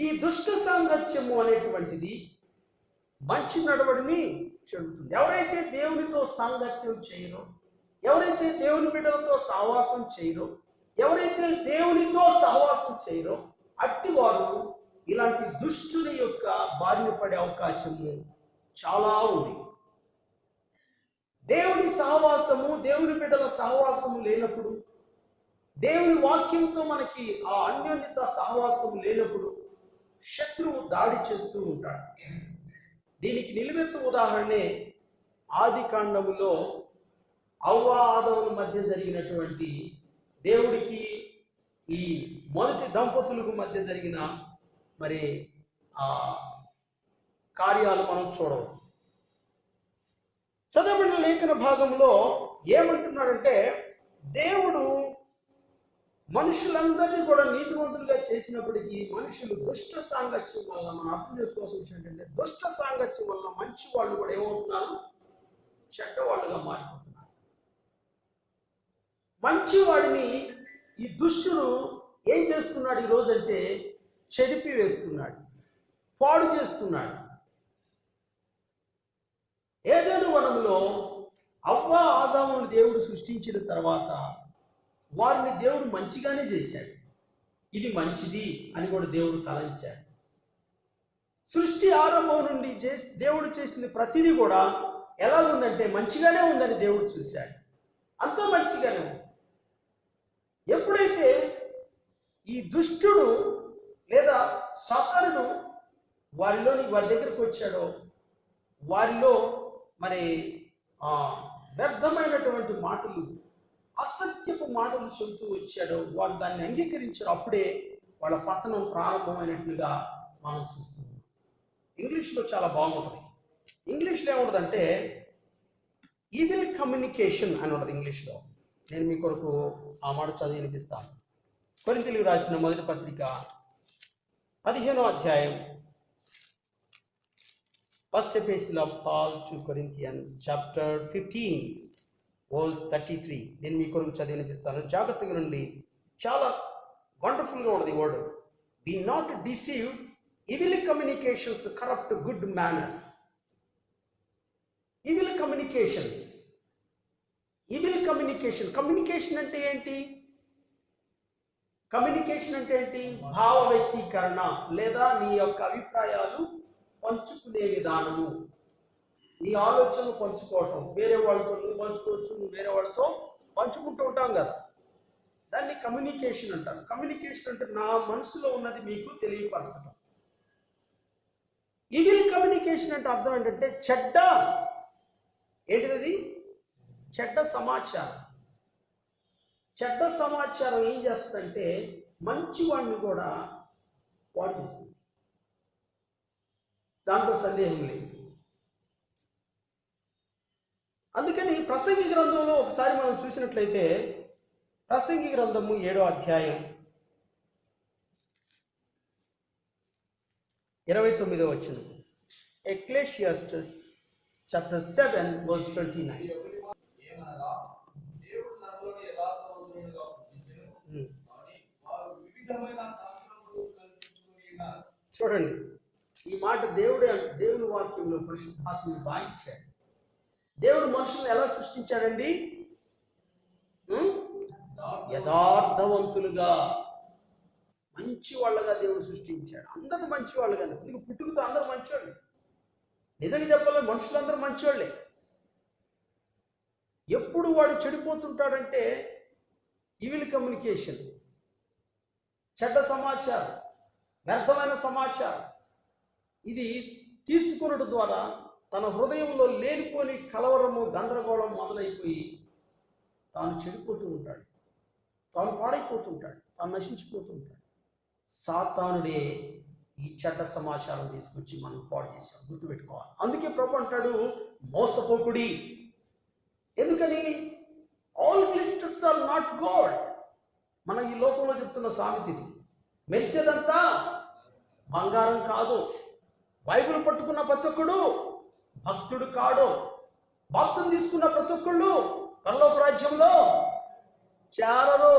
ఈ దుష్ట సాంగత్యము అనేటువంటిది మంచి నడవడిని చెడుతుంది. ఎవరైతే దేవునితో సాంగత్యం చేయరో, ఎవరైతే దేవుని బిడ్డలతో సహవాసం చేయరో, ఎవరైతే దేవునితో సహవాసం చేయరో అట్టి వారు ఇలాంటి దుష్టుని యొక్క బారిన పడే అవకాశము చాలా ఉంది. దేవుని సహవాసము, దేవుని బిడ్డల సహవాసము లేనప్పుడు, దేవుని వాక్యంతో మనకి ఆ అన్యోన్యత సహవాసము లేనప్పుడు శత్రువు దాడి చేస్తూ ఉంటాడు. దీనికి నిలువెత్తు ఉదాహరణే ఆది కాండములో అవ్వ ఆదముల మధ్య జరిగినటువంటి, దేవుడికి ఈ మొదటి దంపతులకు మధ్య జరిగిన మరి ఆ కార్యాలు మనం చూడవచ్చు. చదవబడిన లేఖన భాగంలో ఏమంటున్నాడంటే, దేవుడు మనుషులందరినీ కూడా నీతివంతులుగా చేసినప్పటికీ మనుషులు దుష్ట సాంగత్యం వల్ల, మనం అర్థం చేసుకోవాల్సిన విషయం ఏంటంటే, దుష్ట సాంగత్యం వల్ల మంచి వాళ్ళు కూడా ఏమవుతున్నారు, చెడ్డవాళ్ళుగా మారిపోతున్నారు. మంచివాడిని ఈ దుష్టుడు ఏం చేస్తున్నాడు ఈరోజు అంటే, చెడిపి వేస్తున్నాడు, పాడు చేస్తున్నాడు. ఏదైనా వనంలో అవ్వ ఆదామును దేవుడు సృష్టించిన తర్వాత వారిని దేవుడు మంచిగానే చేశాడు. ఇది మంచిది అని కూడా దేవుడు తలంచాడు. సృష్టి ఆరంభం నుండి దేవుడు చేసింది ప్రతిదీ కూడా ఎలా ఉందంటే మంచిగానే ఉందని దేవుడు చూశాడు. అంతా మంచిగానే ఉంది. ఎప్పుడైతే ఈ దుష్టుడు లేదా సాతానుడు వారి దగ్గరకు వచ్చాడో, వారిలో మరి వ్యర్థమైనటువంటి మాటలు, అసత్యపు మాటలు చెబుతూ వచ్చాడో, వారు దాన్ని అంగీకరించారు. అప్పుడే వాళ్ళ పతనం ప్రారంభమైనట్లుగా మనం చూస్తున్నాం. ఇంగ్లీష్లో చాలా బాగుంటుంది. ఇంగ్లీష్లో ఏముంటుందంటే ఈవిల్ కమ్యూనికేషన్ అని ఉంటుంది ఇంగ్లీష్లో. నేను మీ కొరకు ఆ మాట చదివి వినిపిస్తాను. కొరింథీయులకు రాసిన మొదటి పత్రిక 15వ అధ్యాయం, first epistle of Paul to Corinthians chapter 15 verse 33. నేను మీ కొరకు చదివి వినిపిస్తాను. జాగ్రత్తగా నుండి, చాలా వండర్ఫుల్గా ఉన్నది word. Be not deceived, evil communications corrupt good manners. Evil communications, evil communication. Communication అంటే ఏంటి? కమ్యూనికేషన్ అంటే ఏంటి? భావ వ్యక్తీకరణ లేదా నీ యొక్క అభిప్రాయాలు పంచుకునే విధానము, నీ ఆలోచనలు పంచుకోవటం. వేరే వాళ్ళతో నువ్వు పంచుకోవచ్చు, నువ్వు వేరే వాళ్ళతో పంచుకుంటూ ఉంటాం కదా, దాన్ని కమ్యూనికేషన్ అంటారు. కమ్యూనికేషన్ అంటే నా మనసులో ఉన్నది మీకు తెలియపరచడం. ఈవిల్ కమ్యూనికేషన్ అంటే అర్థం ఏంటంటే చెడ్డ, ఏంటిది? చెడ్డ సమాచారం. చెడ్డ సమాచారం ఏం చేస్తుందంటే మంచివాడిని కూడా వాడు చేస్తుంది. దాంట్లో సందేహం లేదు. అందుకని ప్రసంగి గ్రంథంలో ఒకసారి మనం చూసినట్లయితే, ప్రసంగి గ్రంథము 7వ అధ్యాయం 29వ వచనం, ఎక్లేషియాస్టస్ చాప్టర్ 7 verse 29. చూడండి, ఈ మాట దేవుని వాక్యంలో పరిశుద్ధాత్మను వాయించాడు. దేవుడు మనుషులను ఎలా సృష్టించాడండి? యథార్థవంతులుగా, మంచి వాళ్ళగా దేవుడు సృష్టించాడు. అందరూ మంచి వాళ్ళుగా, నీకు పుట్టుకతో అందరూ మంచివాళ్ళు. నిజంగా చెప్పాలి, మనుషులందరూ మంచివాళ్ళే. ఎప్పుడు వాడు చెడిపోతుంటాడంటే ఈవిల్ కమ్యూనికేషన్, చెడ్డ సమాచారం, వ్యర్థమైన సమాచారం, ఇది తీసుకునడం ద్వారా తన హృదయంలో లేనిపోని కలవరము, గందరగోళం మొదలైపోయి తాను చెడిపోతూ ఉంటాడు, తాను పాడైపోతుంటాడు, తాను నశించిపోతూ ఉంటాడు. సాతానుడే ఈ చెడ్డ సమాచారం తీసుకొచ్చి మనం పాడు చేశాడు. గుర్తుపెట్టుకోవాలి. అందుకే ప్రభు అంటాడు, మోసపోకుడి. ఎందుకని? All glisters are not gold. మన ఈ లోకంలో చెప్తున్న సామెతిది. మెరిసేదంతా బంగారం కాదు. బైబిల్ పట్టుకున్న ప్రతి ఒక్కడు భక్తుడు కాడు. బాప్తిసం తీసుకున్న ప్రతి ఒక్కళ్ళు పరలోక రాజ్యంలో చేరరు.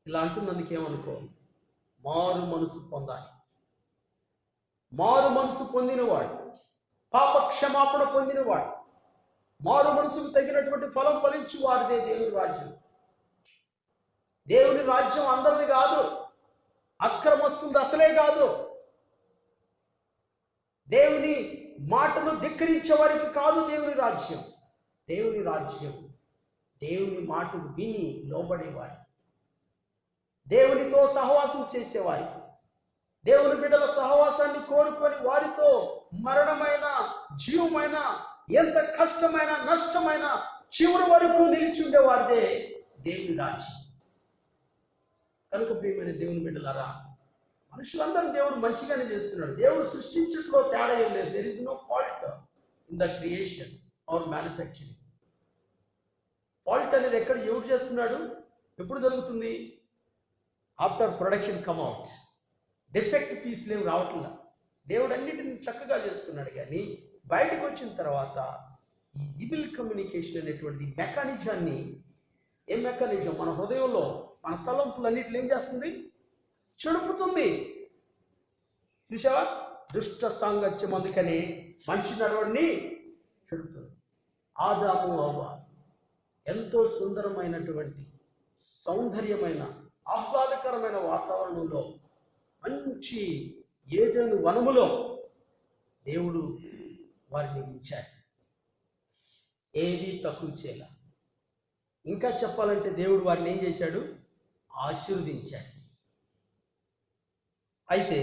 ఇలా అంటున్నందుకు ఏమనుకో, మారు మనసు పొందాలి. మారు మనసు పొందినవాడు, పాప క్షమాపణ పొందినవాడు, మారు మనసుకు తగినటువంటి ఫలం ఫలించు వారిదే దేవుని రాజ్యం. దేవుని రాజ్యం అందరిది కాదు, అక్రమస్తుంది అసలే కాదు. దేవుని మాటను ధిక్కరించే వారికి కాదు దేవుని రాజ్యం. దేవుని రాజ్యం దేవుని మాటను విని లోబడేవారికి, దేవునితో సహవాసం చేసేవారికి, దేవుని బిడ్డల సహవాసాన్ని కోరుకొని వారితో మరణమైన జీవమైన ఎంత కష్టమైన నష్టమైన చివరి వరకు నిలిచి ఉండేవారిదే దేవుని రాజ్యం. కనుక ప్రియమైన దేవుని బిడ్డలారా, మనుషులందరూ దేవుడు మంచిగానే చేస్తున్నాడు. దేవుడు సృష్టించట్లో తేడా ఏం లేదు. There is no fault in the creation or manufacturing. Fault అనేది ఎక్కడ ఎవరు చేస్తున్నాడు, ఎప్పుడు జరుగుతుంది? After production come out. Defect పీస్లు ఏమి రావట్లా. దేవుడు అన్నిటిని చక్కగా చేస్తున్నాడు. కానీ బయటకు వచ్చిన తర్వాత ఈ ఈవిల్ కమ్యూనికేషన్ అనేటువంటి మెకానిజాన్ని, ఏ మెకానిజం మన హృదయంలో మన తలంపులన్నిటిని ఏం చేస్తుంది? చెడుపుతుంది. చూసావా? దుష్ట సాంగత్యం అందుకని మంచి నడవడిని చెడుపుతుంది. ఆదాము అవ్వ ఎంతో సుందరమైనటువంటి సౌందర్యమైన ఆహ్లాదకరమైన వాతావరణంలో మంచి ఏదైనా వనములో దేవుడు వారిని ఉంచాడు. ఏది తక్కువ చేయాల. ఇంకా చెప్పాలంటే దేవుడు వారిని ఏం చేశాడు? ఆశీర్వదించాడు. అయితే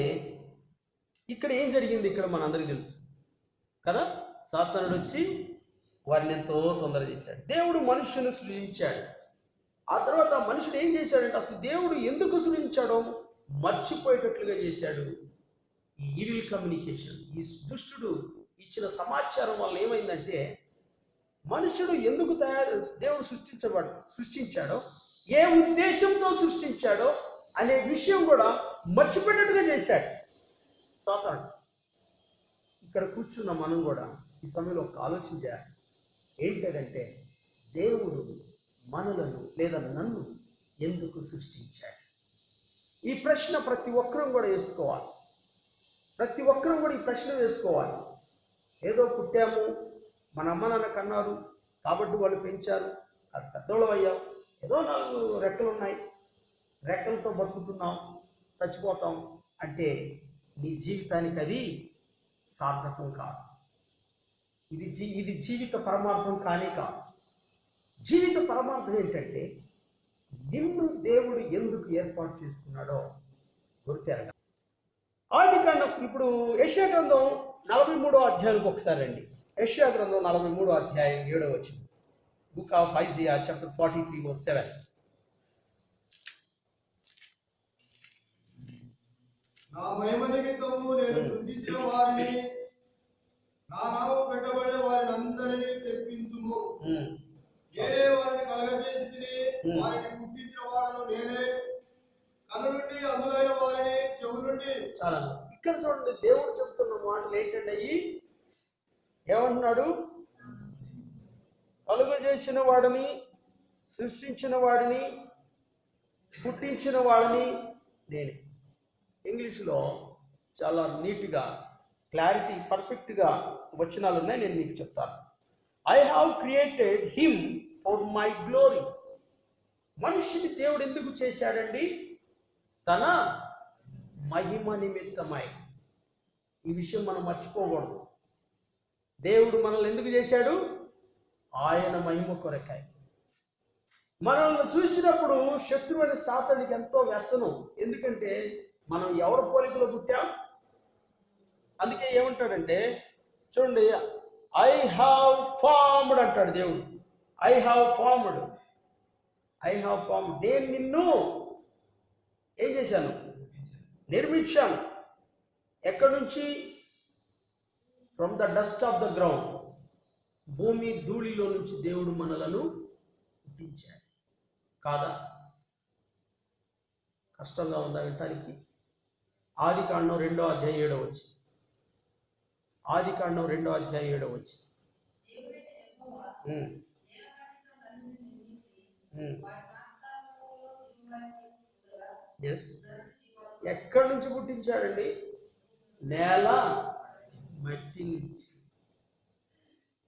ఇక్కడ ఏం జరిగింది? ఇక్కడ మనందరికీ తెలుసు కదా, సాతానుడు వచ్చి వారిని ఎంతో తొందర చేశాడు. దేవుడు మనుషుని సృజించాడు. ఆ తర్వాత మనుషుడు ఏం చేశాడంటే అసలు దేవుడు ఎందుకు సృజించాడో మర్చిపోయేటట్లుగా చేశాడు. ఈ ఈవిల్ కమ్యూనికేషన్, ఈ దుష్టుడు ఇచ్చిన సమాచారం వల్ల ఏమైందంటే మనుషుడు ఎందుకు దేవుడు సృష్టించాడో, ఏ ఉద్దేశంతో సృష్టించాడో అనే విషయం కూడా మర్చిపోయేటట్టుగా చేశాడు సాతానుడు. ఇక్కడ కూర్చున్న మనం కూడా ఈ సమయంలో ఒక ఆలోచన చేయాలి. ఏంటంటే దేవుడు మనలను లేదా నన్ను ఎందుకు సృష్టించాడు? ఈ ప్రశ్న ప్రతి ఒక్కరూ కూడా వేసుకోవాలి. ప్రతి ఒక్కరూ కూడా ఈ ప్రశ్న వేసుకోవాలి. ఏదో పుట్టాము, మన అమ్మ నాన్న కన్నారు కాబట్టి వాళ్ళు పెంచారు, అది పెద్దోళ్ళు అయ్యాం, ఏదో 4 రెక్కలు ఉన్నాయి, రెక్కలతో బతుకుతున్నాం, చచ్చిపోతాం అంటే నీ జీవితానికి అది సార్థకం కాదు. ఇది జీవిత పరమార్థం కానే కాదు. జీవిత పరమార్థం ఏంటంటే నిన్ను దేవుడు ఎందుకు ఏర్పాటు చేసుకున్నాడో గుర్తెరగ. ఆదికాండం ఇప్పుడు యెషయా గ్రంథం 43వ అధ్యాయానికి ఒకసారి రండి. యెషయా గ్రంథం 43వ అధ్యాయం 7వ వచనం. Book of Isaiah chapter 43:7. నా మహిమ నిమిత్తము నేను సృజించిన వారిని, నా నామము పెట్టబడిన వారిని అందరినీ తెప్పించుము. నేనే వారిని కలగజేసి వారిని పుట్టించిన వాడను నేనే. కన్ను నుండి అందులైన వారిని చెవు నుండి. చాలా ఇక్కడ చూడండి, దేవుడు చెప్తున్న మాటలు ఏంటంటే ఏమంటున్నాడు? కలుగజేసిన వాడిని, సృష్టించిన వాడిని, పుట్టించిన వాడిని నేనే. ఇంగ్లీష్లో చాలా నీట్గా క్లారిటీ పర్ఫెక్ట్గా వచనాలు ఉన్నాయి, నేను మీకు చెప్తాను. I have created him for my glory. మనిషిని దేవుడు ఎందుకు చేశాడండి? తన మహిమ నిమిత్తమై. ఈ విషయం మనం మర్చిపోకూడదు. దేవుడు మనల్ని ఎందుకు చేశాడు? ఆయన మహిమ కొరకాయ. మనల్ని చూసినప్పుడు శత్రువైన సాతానుడికి ఎంతో వ్యసనం. ఎందుకంటే మనం ఎవరి పోలికలో పుట్టాం? అందుకే ఏమంటాడంటే చూడండి, ఐ హ్యావ్ ఫార్మ్డ్ అంటాడు దేవుడు. I have formed. నేను నిన్ను ఏం చేశాను? నిర్మించాను. ఎక్కడి నుంచి? From the dust of the ground. భూమి ధూళిలో నుంచి దేవుడు మనలను పుట్టించాడు. కాదా? కష్టంగా ఉందా వినటానికి? ఆదికాండం 2వ అధ్యాయం 7వ వచనం. ఆదికాండం 2వ అధ్యాయం 7వ వచనం. ఎక్కడి నుంచి పుట్టించాడండి? నేల మట్టి నుంచి.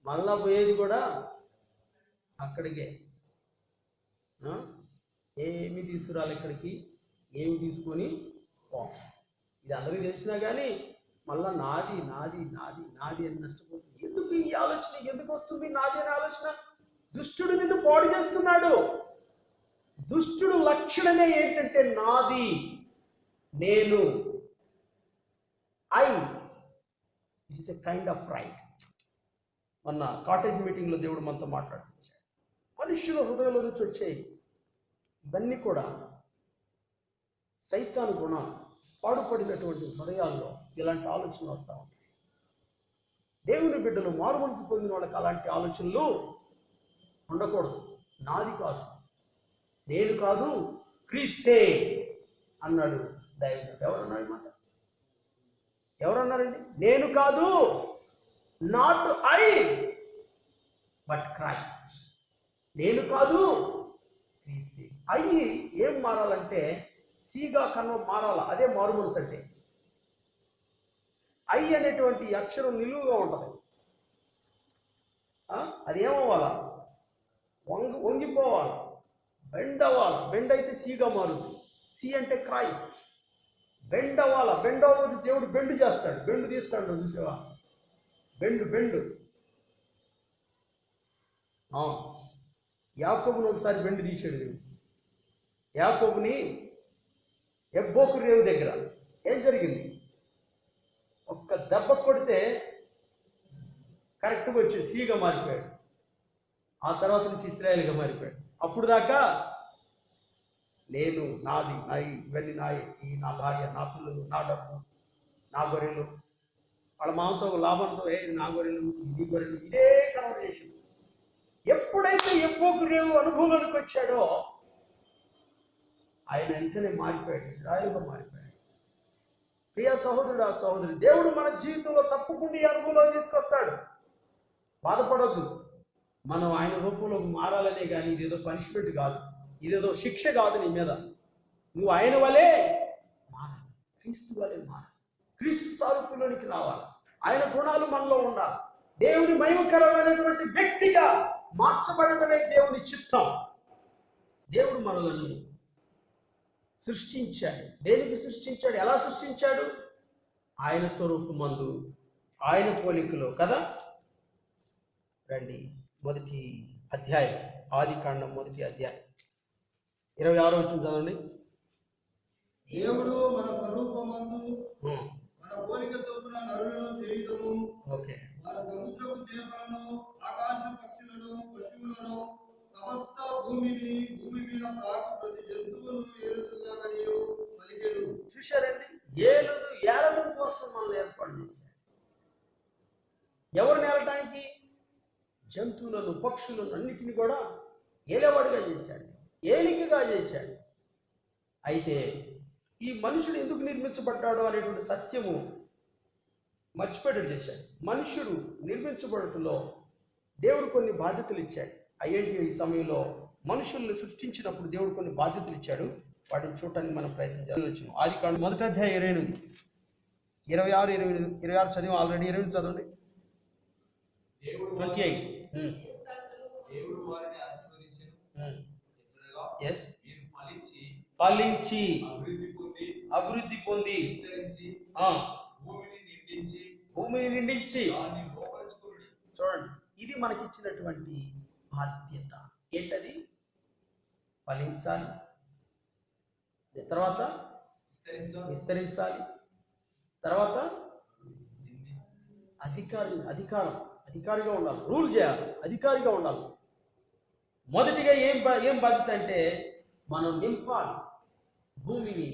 మళ్ళా పోయేది కూడా అక్కడికే. ఏమి తీసుకురాలి ఇక్కడికి, ఏమి తీసుకొని పో. ఇది అందరికీ తెలిసినా కానీ మళ్ళా నాది నాది నాది నాది అని నష్టపోతుంది. ఎందుకు ఈ ఆలోచన, ఎందుకు వస్తుంది నాది అనే ఆలోచన? దుష్టుడు నిన్ను పాడు చేస్తున్నాడు. దుష్టుడు లక్షణమే ఏంటంటే నాది, నేను, I. It's a kind of pride. మొన్న కాటేజ్ మీటింగ్లో దేవుడు మనతో మాట్లాడుతున్నాడు. మనుష్యుల హృదయంలో నుంచి వచ్చాయి ఇవన్నీ కూడా సైతాను గుణాలు. పాడుపడినటువంటి హృదయాల్లో ఇలాంటి ఆలోచనలు వస్తూ ఉంటాయి. దేవుని బిడ్డలు, మారు మనసు పొందిన వాళ్ళకి అలాంటి ఆలోచనలు ఉండకూడదు. నాది కాదు, నేను కాదు, క్రీస్తే అన్నాడు దైవజనుడు. ఎవరన్నాడు మాట? ఎవరన్నారండి? నేను కాదు, నాట్ ఐ బట్ క్రైస్ట్. నేను కాదు, క్రీస్తే. అయ్యి ఏం మారాలంటే సీగా కన్నం మారాల. అదే మారు మనసు అంటే. ఐ అనేటువంటి అక్షరం నిలువుగా ఉంటుంది. అది ఏమవ్వాలా? వంగిపోవాలి, బెండ్ అవ్వాలి. బెండ్ అయితే సీగా మారుతుంది. సి అంటే క్రైస్ట్. బెండ్ అవ్వాలా. బెండ్ అవ్వకపోతే దేవుడు బెండ్ చేస్తాడు, బెండ్ తీస్తాడు. చూసేవా? బెండ్. యాకోబుని ఒకసారి బెండ్ తీసాడు దేవుడు. యాకోబుని ఎబ్బోకు రేవు దగ్గర ఏం జరిగింది? ఒక్క దెబ్బ కొడితే కరెక్ట్గా వచ్చి సీగా మారిపోయాడు. ఆ తర్వాత నుంచి ఇశ్రాయేల్గా మారిపోయాడు. అప్పుడు దాకా నేను, నాది, ఇవన్నీ నాయి, ఈ నా భార్య, నా పిల్లలు, నా డబ్బు, నా గొర్రెలు. వాళ్ళ మామతో లాభంతో నా గొర్రెలు, నీ గొర్రెలు, ఇదే కన్వర్జేషన్. ఎప్పుడైతే ఎబ్బోకు రేవు అనుభవంలోకి వచ్చాడో ఆయన వెంటనే మారిపోయాడు, ఇశ్రాయేలుగా మారిపోయాడు. ప్రియ సహోదరుడు, ఆ సహోదరి, దేవుడు మన జీవితంలో తప్పకుండా ఈ అనుభవంలో తీసుకొస్తాడు. బాధపడొద్దు. మనం ఆయన రూపంలో మారాలనే కానీ ఇదేదో పనిష్మెంట్ కాదు, ఇదేదో శిక్ష కాదు నీ మీద. నువ్వు ఆయన వలే మారాలి, క్రీస్తు వలే మారాలి, క్రీస్తు సారూప్యంలోనికి రావాలి. ఆయన గుణాలు మనలో ఉండాలి. దేవుని మహిమకరమైనటువంటి వ్యక్తిగా మార్చబడటమే దేవుని చిత్తం. దేవుడు మనలను సృష్టించాడు. దేనికి సృష్టించాడు? ఎలా సృష్టించాడు? ఆయన స్వరూపమందు, ఆయన పోలికలో కదా. రండి, మొదటి అధ్యాయం, ఆదికాండం మొదటి అధ్యాయం 26వ వచనం చదవండి. దేవుడు మన స్వరూపమందు మన పోలిక చొప్పున నరులను చేయుదము. ఓకే. మన సముద్రపు చేపలను, ఆకాశ పక్షులను, పశువులను, సమస్త భూమిని, భూమి మీద ప్రాకు ప్రతి జంతువును ఏలుదుగా కనియు పలికెను. చూశారండి? ఏలడం కోసం మనల్ని ఏర్పాటు చేశాడు. ఎవరిని ఏలటానికి? జంతువులను, పక్షులను అన్నిటిని కూడా ఏలేవాడిగా చేశాడు, ఏలికగా చేశాడు. అయితే ఈ మనుషుడు ఎందుకు నిర్మించబడ్డాడు అనేటువంటి సత్యము మర్చిపోయేటట్టు చేశాడు. మనుషుడు నిర్మించబడటంలో దేవుడు కొన్ని బాధ్యతలు ఇచ్చాడు. అయ్యేంటి? ఈ సమయంలో మనుషుల్ని సృష్టించినప్పుడు దేవుడు కొన్ని బాధ్యతలు ఇచ్చాడు. వాటిని చూడటానికి మనం ప్రయత్నించాలి. ఆదికాండం మొదటి అధ్యాయం 28, 26 చదివాం ఆల్రెడీ. 28 చదవండి. 28. దేవుడు వారిని ఆశీర్వదించెను. yes, ఫలించి అభివృద్ధి పొంది విస్తరించి భూమిని నిండించి చూడండి, ఇది మనకిచ్చినటువంటి బాధ్యత. ఏంటది? ఫలించాలి, తర్వాత విస్తరించాలి, తర్వాత అధికారిగా ఉండాలి, రూల్ చేయాలి, అధికారిగా ఉండాలి. మొదటిగా ఏం బాధ్యత అంటే మనం నింపాలి, భూమిని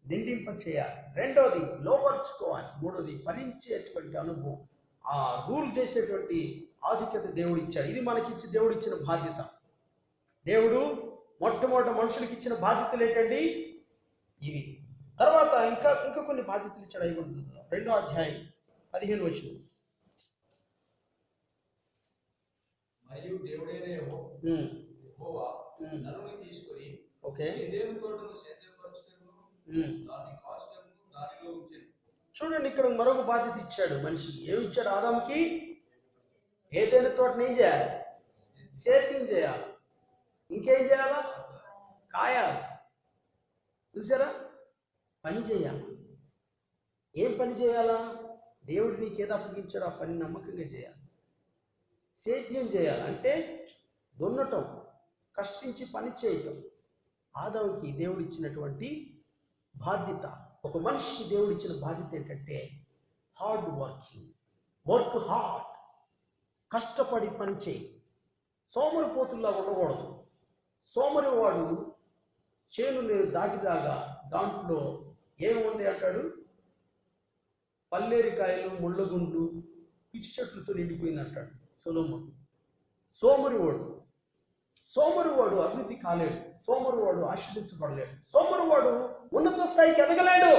నిండింప చేయాలి. రెండోది లోపరుచుకోవాలి. మూడోది ఫలించేటువంటి అనుభవం, ఆ రూల్ చేసేటువంటి ఆధిక్యత దేవుడు ఇచ్చాడు. ఇది మనకిచ్చి దేవుడు ఇచ్చిన బాధ్యత. దేవుడు మొట్టమొదటి మనుషులకి ఇచ్చిన బాధ్యతలు ఏంటండి? ఇవి. తర్వాత ఇంకా కొన్ని బాధ్యతలు ఇచ్చాడు. అవి కూడా 2వ అధ్యాయం 15 వచనం. మరియు దేవుడైన యెహోవా నరుని తీసుకొని ఓకే ఏదెను తోటను సేద్యపరచుటకును దాన్ని కాచుటకును చూడండి, ఇక్కడ మరొక బాధ్యత ఇచ్చాడు మనిషికి. ఏమి ఇచ్చాడు ఆదాముకి? ఏదైనా తోటని ఏం చేయాలి? సేద్యం చేయాలి. ఇంకేం చేయాలా? కాయాలి. చూసారా? పని చేయాలి. ఏం పని చేయాలా? దేవుడు నీకు ఏదో అప్పగించాడు, ఆ పని నమ్మకంగా చేయాలి. సేద్యం చేయాలి అంటే దున్నటం, కష్టించి పని చేయటం. ఆదాముకి దేవుడు ఇచ్చినటువంటి బాధ్యత. ఒక మనిషికి దేవుడు ఇచ్చిన బాధ్యత ఏంటంటే హార్డ్ వర్కింగ్. వర్క్ హార్డ్, కష్టపడి పని చేయి. సోమరిపోతుల్లా ఉండకూడదు. సోమరివాడు చేను దాటిదాగా దాంట్లో ఏముంది అంటాడు? పల్లేరికాయలు, ముళ్ళగుండ్లు, పిచ్చి చెట్లతో నిండిపోయింది అంటాడు సొలొమోను. సోమరివాడు అభివృద్ధి కాలేడు. సోమరివాడు ఆశీర్వదించబడలేడు. సోమరివాడు ఉన్నత స్థాయికి ఎదగలేడు.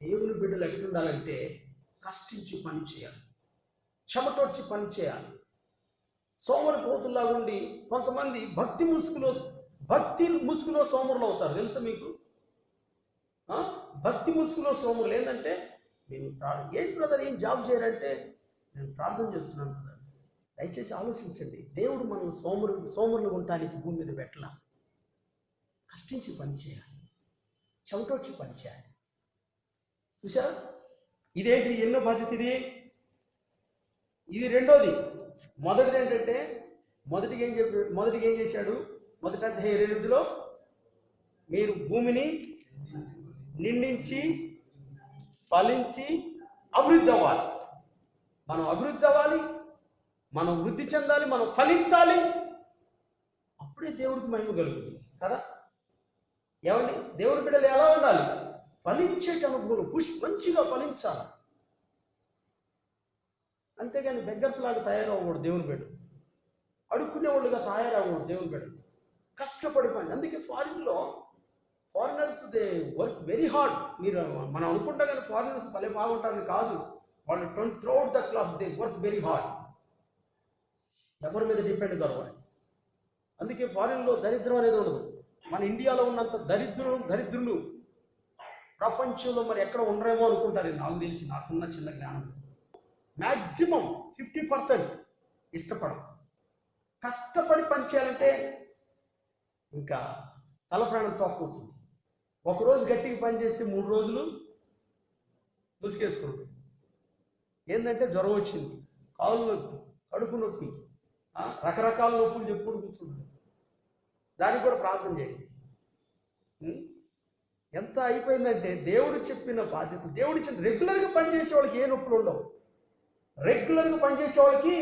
దేవుని బిడ్డలు ఎట్లుండాలంటే కష్టించి పని చేయాలి, చెమటొచ్చి పని చేయాలి. సోమరిపోతుల్లా ఉండి కొంతమంది భక్తి ముసుగులో సోమరులు అవుతారు. తెలుసా మీకు? భక్తి ముసుగులో సోమరులు ఏంటంటే, నేను ఏంటి బ్రదర్ ఏం జాబ్ చేయరంటే, నేను ప్రార్థన చేస్తున్నాను బ్రదర్. దయచేసి ఆలోచించండి. దేవుడు మనం సోమరులు ఉండటానికి భూమి మీద పెట్టలా. కష్టించి పని చేయాలి, చెమటొచ్చి పని చేయాలి. చూసారా? ఇదేంటి? ఎన్నో బాధ్యత ఇది రెండోది. మొదటిది ఏంటంటే, మొదటిగా ఏం చేశాడు? మొదటి అధ్యాయం 8లో మీరు భూమిని నిండించి ఫలించి అభివృద్ధి అవ్వాలి. మనం అభివృద్ధి అవ్వాలి, మనం వృద్ధి చెందాలి, మనం ఫలించాలి. అప్పుడే దేవుడికి మహిమ కలుగుతుంది కదా. ఏమండి? దేవుడి బిడ్డలు ఎలా ఉండాలి? ఫలించేట అనుభవం, మంచిగా ఫలించాలి. అంతేగాని బెగ్గర్స్ లాగా తయారవ్వకూడదు దేవుని బిడ్డ. అడుక్కునేవాళ్ళుగా తయారవ్వకూడదు దేవుని బిడ్డ. కష్టపడి పని. అందుకే foreigners they work very hard. మనం అనుకుంటాం కానీ ఫారినర్స్ భలే బాగుంటారని కాదు. వాళ్ళు throughout the class they work very hard. ఎవరి మీద డిపెండ్ కావాలి. అందుకే ఫారిన్లో దరిద్రం అనేది ఉండదు. మన ఇండియాలో ఉన్నంత దరిద్రులు ప్రపంచంలో మరి ఎక్కడ ఉండరేమో అనుకుంటారు. నాకు తెలిసి, నాకున్న చిన్న జ్ఞానం, మ్యాక్సిమం 50% ఇష్టపడం. కష్టపడి పనిచేయాలంటే ఇంకా తల ప్రాణం తోక్కొచ్చింది. ఒకరోజు గట్టిగా పని చేస్తే 3 రోజులు ముసుగేసుకుంటుంది. ఏంటంటే జ్వరం వచ్చింది, కాళ్ళు నొప్పి, కడుపు నొప్పి, రకరకాల నొప్పులు చెప్పుకుంటూ కూర్చుంటుంది. దానికి కూడా ప్రార్థన చేయండి. ఎంత అయిపోయిందంటే దేవుడు చెప్పిన బాధ్యత, దేవుడు ఇచ్చిన రెగ్యులర్గా పనిచేసే వాళ్ళకి ఏ నొప్పులు ఉండవు. రెగ్యులర్గా పనిచేసే వాళ్ళకి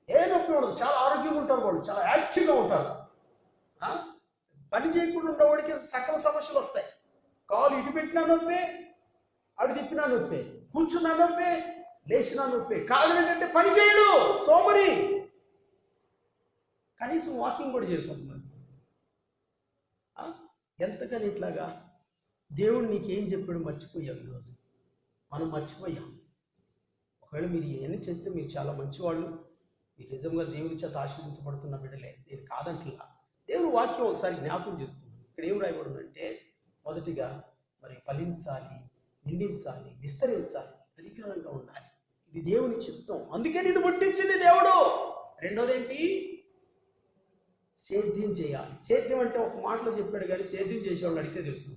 ఏ నొప్పి ఉండదు. చాలా ఆరోగ్యంగా ఉంటారు వాళ్ళు, చాలా యాక్టివ్గా ఉంటారు. పని చేయకుండా ఉన్నవాడికి సకల సమస్యలు వస్తాయి. కాలు ఇటు పెట్టినా నొప్పే, అటు తిప్పినా నొప్పే, కూర్చున్నా నొప్పే, లేచినా నొప్పే. కారణం ఏంటంటే పని చేయడు, సోమరి. కనీసం వాకింగ్ కూడా చేయకపోతున్నారు. ఎంతకని ఇట్లాగా దేవుడు నీకేం చెప్పాడు మర్చిపోయావు. ఈరోజు మనం మర్చిపోయాం. ఒకవేళ మీరు ఇవన్నీ చేస్తే మీరు చాలా మంచివాళ్ళు, మీరు నిజంగా దేవుని చేత ఆశీర్వదించబడుతున్న బిడ్డలే, నేను కాదంటున్నా. దేవుని వాక్యం ఒకసారి జ్ఞాపకం చేస్తుంది. ఇక్కడ ఏం రాయబడిందంటే, మొదటిగా మరి ఫలించాలి, నిండించాలి, విస్తరించాలి, అధికారంగా ఉండాలి. ఇది దేవుని చిత్తం. అందుకే నిన్ను పుట్టించింది దేవుడు. రెండోది ఏంటి? సేద్యం చేయాలి. సేద్యం అంటే ఒక మాటలో చెప్పాడు కానీ సేద్యం చేసేవాళ్ళు అడిగితే తెలుసు.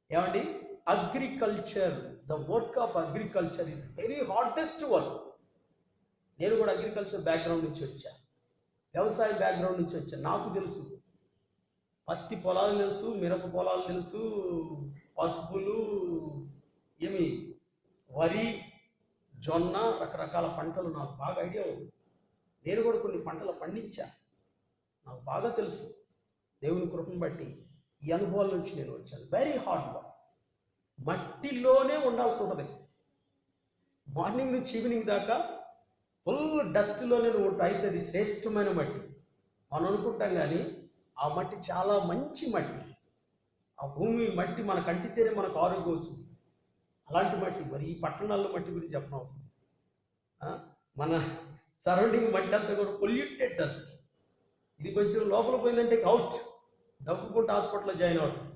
ఏమండి? Agriculture, the work of agriculture is very hardest work. నేను కూడా అగ్రికల్చర్ బ్యాక్గ్రౌండ్ నుంచి వచ్చా, వ్యవసాయ బ్యాక్గ్రౌండ్ నుంచి వచ్చా. నాకు తెలుసు, పత్తి పొలాలు తెలుసు, మిరప పొలాలు తెలుసు, పసుపులు, వరి, జొన్న, రకరకాల పంటలు నాకు బాగా ఐడియా ఉంది. నేను కూడా కొన్ని పంటలు పండించా, నాకు బాగా తెలుసు. దేవుని కృపను బట్టి ఈ అనుభవాల నుంచి నేను వచ్చాను. Very hard work. మట్టిలోనే ఉండాల్సి ఉంటుంది. మార్నింగ్ నుంచి ఈవినింగ్ దాకా ఫుల్ డస్ట్లోనే ఉంటా. అయితే అది శ్రేష్టమైన మట్టి మనం అనుకుంటాం, కానీ ఆ మట్టి చాలా మంచి మట్టి. ఆ భూమి మట్టి మన కంటితేనే మనకు ఆరోగ్యం వచ్చింది. అలాంటి మట్టి. మరి ఈ పట్టణాల్లో మట్టి గురించి చెప్పనవసరం. మన సరౌండింగ్ మట్టి అంతా కూడా పొల్యూటెడ్ డస్ట్. ఇది కొంచెం లోపల పోయిందంటే అవుట్, దక్కుకుంటూ హాస్పిటల్లో జాయిన్ అవుతుంది.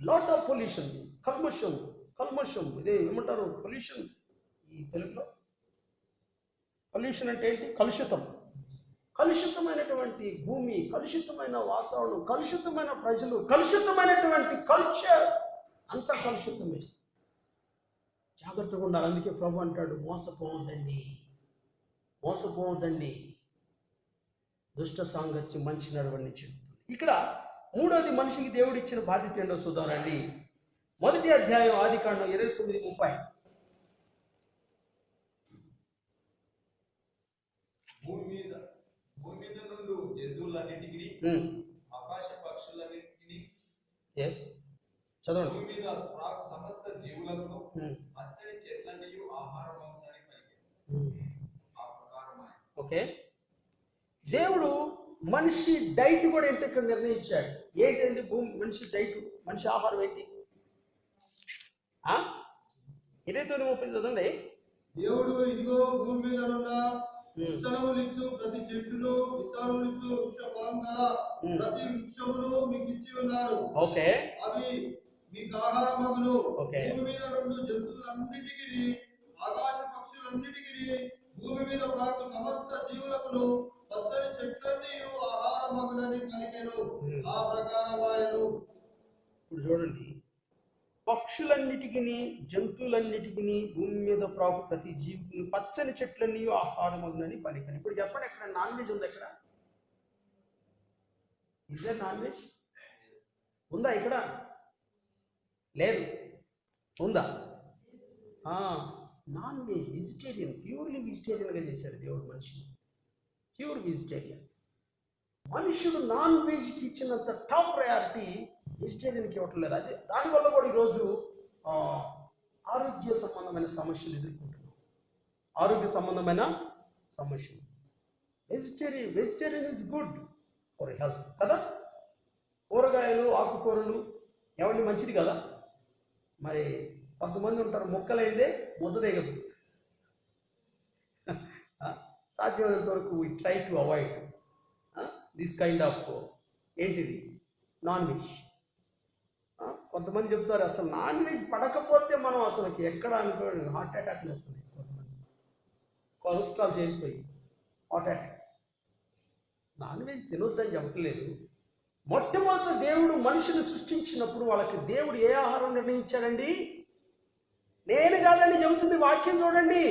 లాట్ ఆఫ్ పొల్యూషన్, కల్మషం ఇదే ఏమంటారు పొల్యూషన్ ఈ తెలుగులో? పొల్యూషన్ అంటే ఏంటి? కలుషితమైనటువంటి భూమి, కలుషితమైన వాతావరణం, కలుషితమైన ప్రజలు, కలుషితమైనటువంటి కల్చర్, అంతా కలుషితమే. జాగ్రత్తగా ఉండాలి. అందుకే ప్రభు అంటాడు, మోసపోవద్దండి, దుష్ట సాంగత్యం మంచి నడవడిని చెబుతుంది. ఇక్కడ మూడోది మనిషికి దేవుడు ఇచ్చిన బాధ్యత ఏంటో చూద్దామండి. 1వ అధ్యాయం ఆదికాండం 29:30. భూమి మీద నుండి జంతువులన్నిటికీ, ఆకాశ పక్షులన్నిటికీ, చదవండి. భూమి మీద ప్రాకు సమస్త జీవులకు పచ్చని చెట్లన్నీ ఆహారమగునని పలికెను. ఆ ప్రకారమే. ఓకే, దేవుడు మనిషి డైట్ కూడా ఏంటి ఇక్కడ నిర్ణయించాడు. ఏంటండి మనిషి డైట్, మనిషి ఆహారం ఏంటి? 29:30 చదవండి. దేవుడు ఇదిగో భూమి మీద ఉన్న విత్తనములిచ్చు ప్రతి చెట్టును, విత్తనములిచ్చు వృక్ష ఫలం గల ప్రతి వృక్షమును మీకు ఇచ్చి ఉన్నారు. ఓకే, అవి మీకు ఆహారమగును. ఓకే. భూమి మీద నుండి జంతువులన్నిటికీ, ఆకాశ పక్షులన్నిటికీ, భూమి మీద ప్రాకు సమస్త జీవులకు పచ్చని చెట్లన్నీ ఆహారమగునని పలికెను. ఆ ప్రకారమాయను. ఇప్పుడు చూడండి, పక్షులన్నిటికీ, జంతువులన్నిటికీ, భూమి మీద ప్రాకు ప్రతి జీవికి పచ్చని చెట్లన్నీ ఆహారం ఉందని పలికని. ఇప్పుడు చెప్పండి, ఎక్కడ నాన్ వెజ్ ఉంది? ఎక్కడ ఇదే నాన్ వెజ్ ఉందా? ఇక్కడ లేదు. ఉందా? నాన్ వెజ్, వెజిటేరియన్, ప్యూర్లీ వెజిటేరియన్గా చేశాడు దేవుడు మనిషిని. Pure vegetarian. మనుషుడు నాన్ వెజ్కి ఇచ్చినంత టాప్ ప్రయారిటీ వెజిటేరియన్కి ఇవ్వటం లేదు. అదే దానివల్ల కూడా ఈరోజు ఆరోగ్య సంబంధమైన సమస్యలు ఎదుర్కొంటున్నాం. ఆరోగ్య సంబంధమైన సమస్యలు. Vegetarian is good for health కదా. కూరగాయలు, ఆకుకూరలు ఎవరిని మంచిది కదా. మరి కొంతమంది ఉంటారు, మొక్కలైందే ముద్ద దిగదు. సాధ్యమైనంత వరకు we try to avoid this kind of ఏంటిది నాన్ వెజ్. కొంతమంది చెప్తారు, అసలు నాన్ వెజ్ పడకపోతే మనం అసలుకి ఎక్కడ అనుకో హార్ట్ అటాక్లు వస్తున్నాయి. కొంతమంది కొలెస్ట్రాల్ చేరిపోయి హార్ట్ అటాక్స్. నాన్ వెజ్ తినొద్దని చెప్పట్లేదు. మొట్టమొదటి దేవుడు మనిషిని సృష్టించినప్పుడు వాళ్ళకి దేవుడు ఏ ఆహారం నిర్ణయించాడండి? నేను కాదండి చెబుతుంది వాక్యం. చూడండి,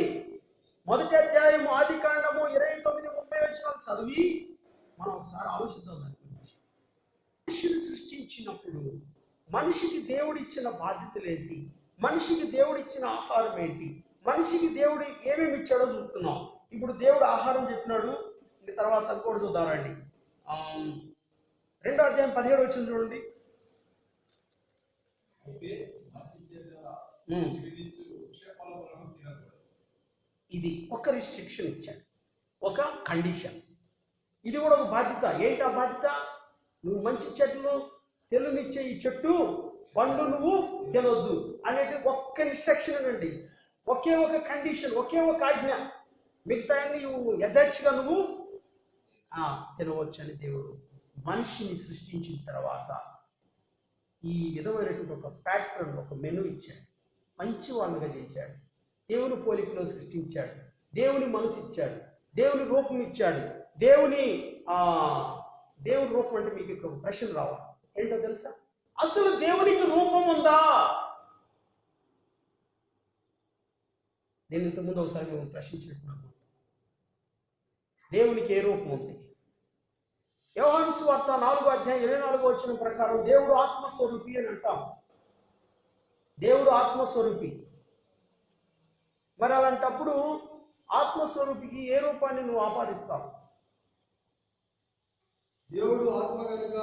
1వ అధ్యాయం ఆదికాండము 29:30 చదివి మనం ఒకసారి ఆలోచిద్దాం. దాని గురించి మనిషిని సృష్టించినప్పుడు మనిషికి దేవుడు ఇచ్చిన బాధ్యతలు ఏంటి, మనిషికి దేవుడు ఇచ్చిన ఆహారం ఏంటి, మనిషికి దేవుడు ఏమేమి ఇచ్చాడో చూస్తున్నాం. ఇప్పుడు దేవుడు ఆహారం చెప్పినాడు. ఇంక తర్వాత ఇంకోటి చూద్దామండి. 2వ అధ్యాయం 17 చూడండి. ఇది ఒక రిస్ట్రిక్షన్ ఇచ్చాడు, ఒక కండిషన్. ఇది కూడా ఒక బాధ్యత. ఏంటి ఆ బాధ్యత? నువ్వు మంచి చెట్లు తెలునిచ్చే ఈ చెట్టు పండు నువ్వు తినొద్దు అనేది ఒక్క ఇన్స్ట్రక్షన్ అండి. ఒకే ఒక కండిషన్, ఒకే ఒక ఆజ్ఞ. మిగతా నువ్వు యథేచ్ఛగా నువ్వు తినవచ్చు అని దేవుడు మనిషిని సృష్టించిన తర్వాత ఈ విధమైనటువంటి ఒక ప్యాటర్న్, ఒక మెను ఇచ్చాడు. మంచి వాళ్ళుగా చేశాడు. దేవుని పోలికలో సృష్టించాడు. దేవుని మనసు ఇచ్చాడు. దేవుని రూపం ఇచ్చాడు. దేవుని రూపం అంటే మీకు ఇక్కడ ప్రశ్న రావాలి. ఏంటో తెలుసా? అసలు దేవునికి రూపం ఉందా? నేను ఇంతకుముందు ఒకసారి మేము ప్రశ్నించినట్టున్నాను. దేవునికి ఏ రూపం ఉంది? యోహాను సువార్త 4వ అధ్యాయం 24 ప్రకారం దేవుడు ఆత్మస్వరూపి అని అంటాం. దేవుడు ఆత్మస్వరూపి. మరి అలాంటప్పుడు ఆత్మస్వరూపికి ఏ రూపాన్ని నువ్వు ఆపాదిస్తావు? దేవుడు ఆత్మ కనుక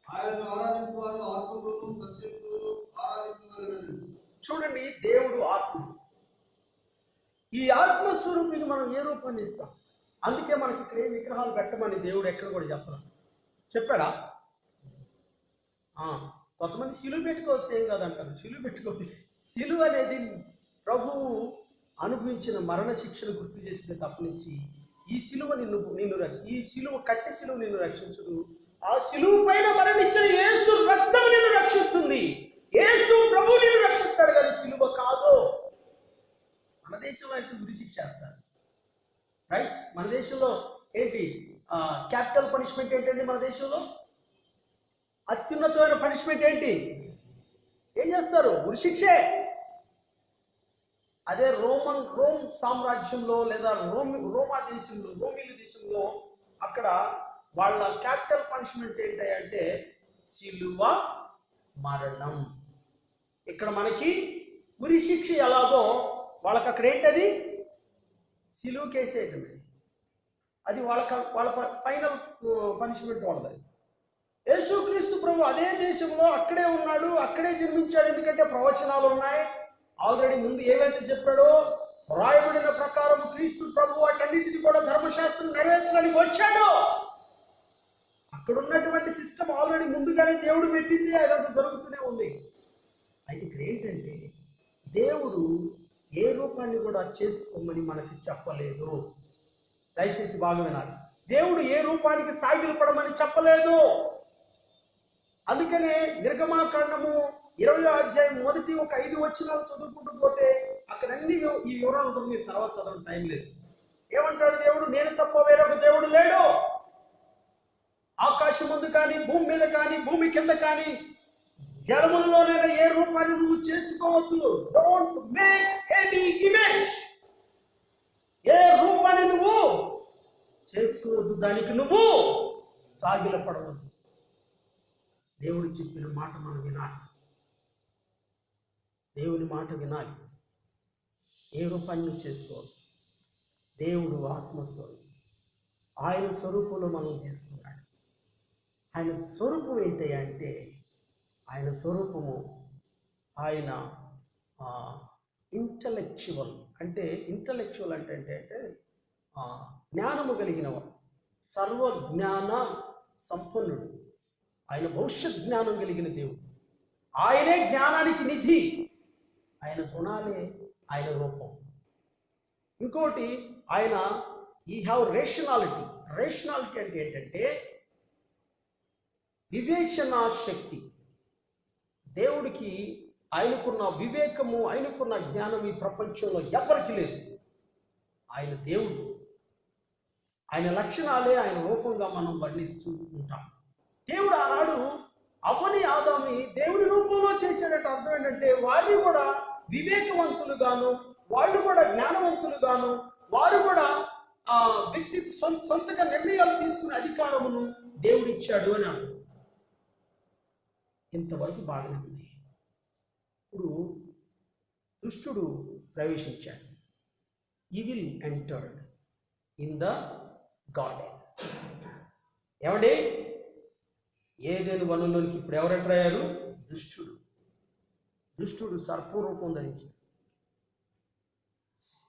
ఆయనను ఆరాధించువారు ఆత్మతోనూ సత్యంతోనూ ఆరాధించగలరు. చూడండి, దేవుడు ఆత్మ. ఈ ఆత్మస్వరూపికి మనం ఏ రూపాన్ని ఇస్తాం? అందుకే మనకి ఇక్కడ ఏ విగ్రహాలు పెట్టమని దేవుడు ఎక్కడ కూడా చెప్పాడా? కొంతమంది సిలువ పెట్టుకోవచ్చు, ఏం కాదంటారు. సిలువ పెట్టుకోవచ్చు. సిలువ అనేది ప్రభువు అనుభవించిన మరణ శిక్షను గుర్తు చేసింది తప్ప నుంచి ఈ సిలువ ఈ సిలువ కట్టె సిలువ నిన్ను రక్షించదు. ఆ సిలువ పైన మరణించిన యేసు రక్తం నిన్ను రక్షిస్తుంది. యేసు ప్రభు నిన్ను రక్షిస్తాడు, కానీ సిలువ కాదు. మన దేశంలో అయితే ఉరిశిక్ష చేస్తారు, రైట్? మన దేశంలో ఏంటి క్యాపిటల్ పనిష్మెంట్ ఏంటండి? మన దేశంలో అత్యున్నతమైన పనిష్మెంట్ ఏంటి? ఏం చేస్తారు? ఉరిశిక్షే. అదే రోమ్ సామ్రాజ్యంలో లేదా రోమా దేశంలో, రోమిల దేశంలో అక్కడ వాళ్ళ క్యాపిటల్ పనిష్మెంట్ ఏంటంటే సిలువ మరణం. ఇక్కడ మనకి ఉరిశిక్ష ఎలాగో వాళ్ళకి అక్కడ ఏంటది? సిలువ కేసేయటమే. అది వాళ్ళ ఫైనల్ పనిష్మెంట్ వాళ్ళది. యేసుక్రీస్తు ప్రభు అదే దేశంలో అక్కడే ఉన్నాడు, అక్కడే జన్మించాడు. ఎందుకంటే ప్రవచనాలు ఉన్నాయి ఆల్రెడీ. ముందు ఏవైతే చెప్పాడో రాయబడిన ప్రకారం క్రీస్తు ప్రభు వాటన్నిటిని కూడా ధర్మశాస్త్రం నెరవేర్చడానికి వచ్చాడు. అక్కడ ఉన్నటువంటి సిస్టమ్ ఆల్రెడీ ముందుగానే దేవుడు పెట్టింది, అదంతా జరుగుతూనే ఉంది. అయితే ఇక్కడ ఏంటంటే దేవుడు ఏ రూపాన్ని కూడా చేసుకోమని మనకి చెప్పలేదు. దయచేసి బాగా వినాలి. దేవుడు ఏ రూపానికి సాగిలపడమని చెప్పలేదు. అందుకనే నిర్గమాకాండము 20వ అధ్యాయం మొదటి ఒక 5 వచనాలు చదువుకుంటూ పోతే అక్కడ అన్ని ఈ వివరణ ఉంటుంది. మీరు తర్వాత చదవడం టైం లేదు. ఏమంటాడు దేవుడు? నేను తప్ప వేరొక దేవుడు లేడు. ఆకాశం ముందు కానీ, భూమి మీద కానీ, భూమి కింద కానీ, జలములలోనైనా ఏ రూపాన్ని నువ్వు చేసుకోవద్దు. Don't make any image. ఏ రూపాన్ని నువ్వు చేసుకోవద్దు, దానికి నువ్వు సాగిలపడవద్దు. దేవుడు చెప్పిన మాట మనం వినాలి. దేవుని మాట వినాలి. ఏ రూపాన్ని నువ్వు చేసుకోవద్దు. దేవుడు ఆత్మస్వరూపం. ఆయన స్వరూపంలో మనం చేసుకున్నాడు. ఆయన స్వరూపం ఏంటి అంటే ఆయన స్వరూపము ఆయన ఇంటలెక్చువల్. అంటే ఇంటలెక్చువల్ అంటే జ్ఞానము కలిగినవాడు, సర్వజ్ఞాన సంపన్నుడు. ఆయన భవిష్యత్ జ్ఞానం కలిగిన దేవుడు. ఆయనే జ్ఞానానికి నిధి. ఆయన గుణాలే ఆయన రూపం. ఇంకోటి ఆయన ఈ హ్యావ్ రేషనాలిటీ. రేషనాలిటీ అంటే ఏంటంటే వివేచనా శక్తి. దేవుడికి ఆయనకున్న వివేకము, ఆయనకున్న జ్ఞానం ఈ ప్రపంచంలో ఎవరికి లేదు. ఆయన దేవుడు. ఆయన లక్షణాలే ఆయన రూపంగా మనం వర్ణిస్తూ ఉంటాం. దేవుడు ఆనాడు అవ్వని ఆదాముని దేవుని రూపంలో చేశాడట. అర్థం ఏంటంటే వారిని కూడా వివేకవంతులుగాను, వాళ్ళు కూడా జ్ఞానవంతులుగాను, వారు కూడా వ్యక్తి సొంతగా నిర్ణయాలు తీసుకునే అధికారమును దేవుడు ఇచ్చాడు అని అర్థం. ఇంతవరకు బాగానే ఉంది. ఇప్పుడు దుష్టుడు ప్రవేశించాడు. Evil entered in the garden. ఏమండి? ఏదైనా వనంలోనికి ఇప్పుడు ఎవరు ఎంటర్ అయ్యారు? దుష్టుడు. దుష్టుడు సర్పరూపం ధరించాడు.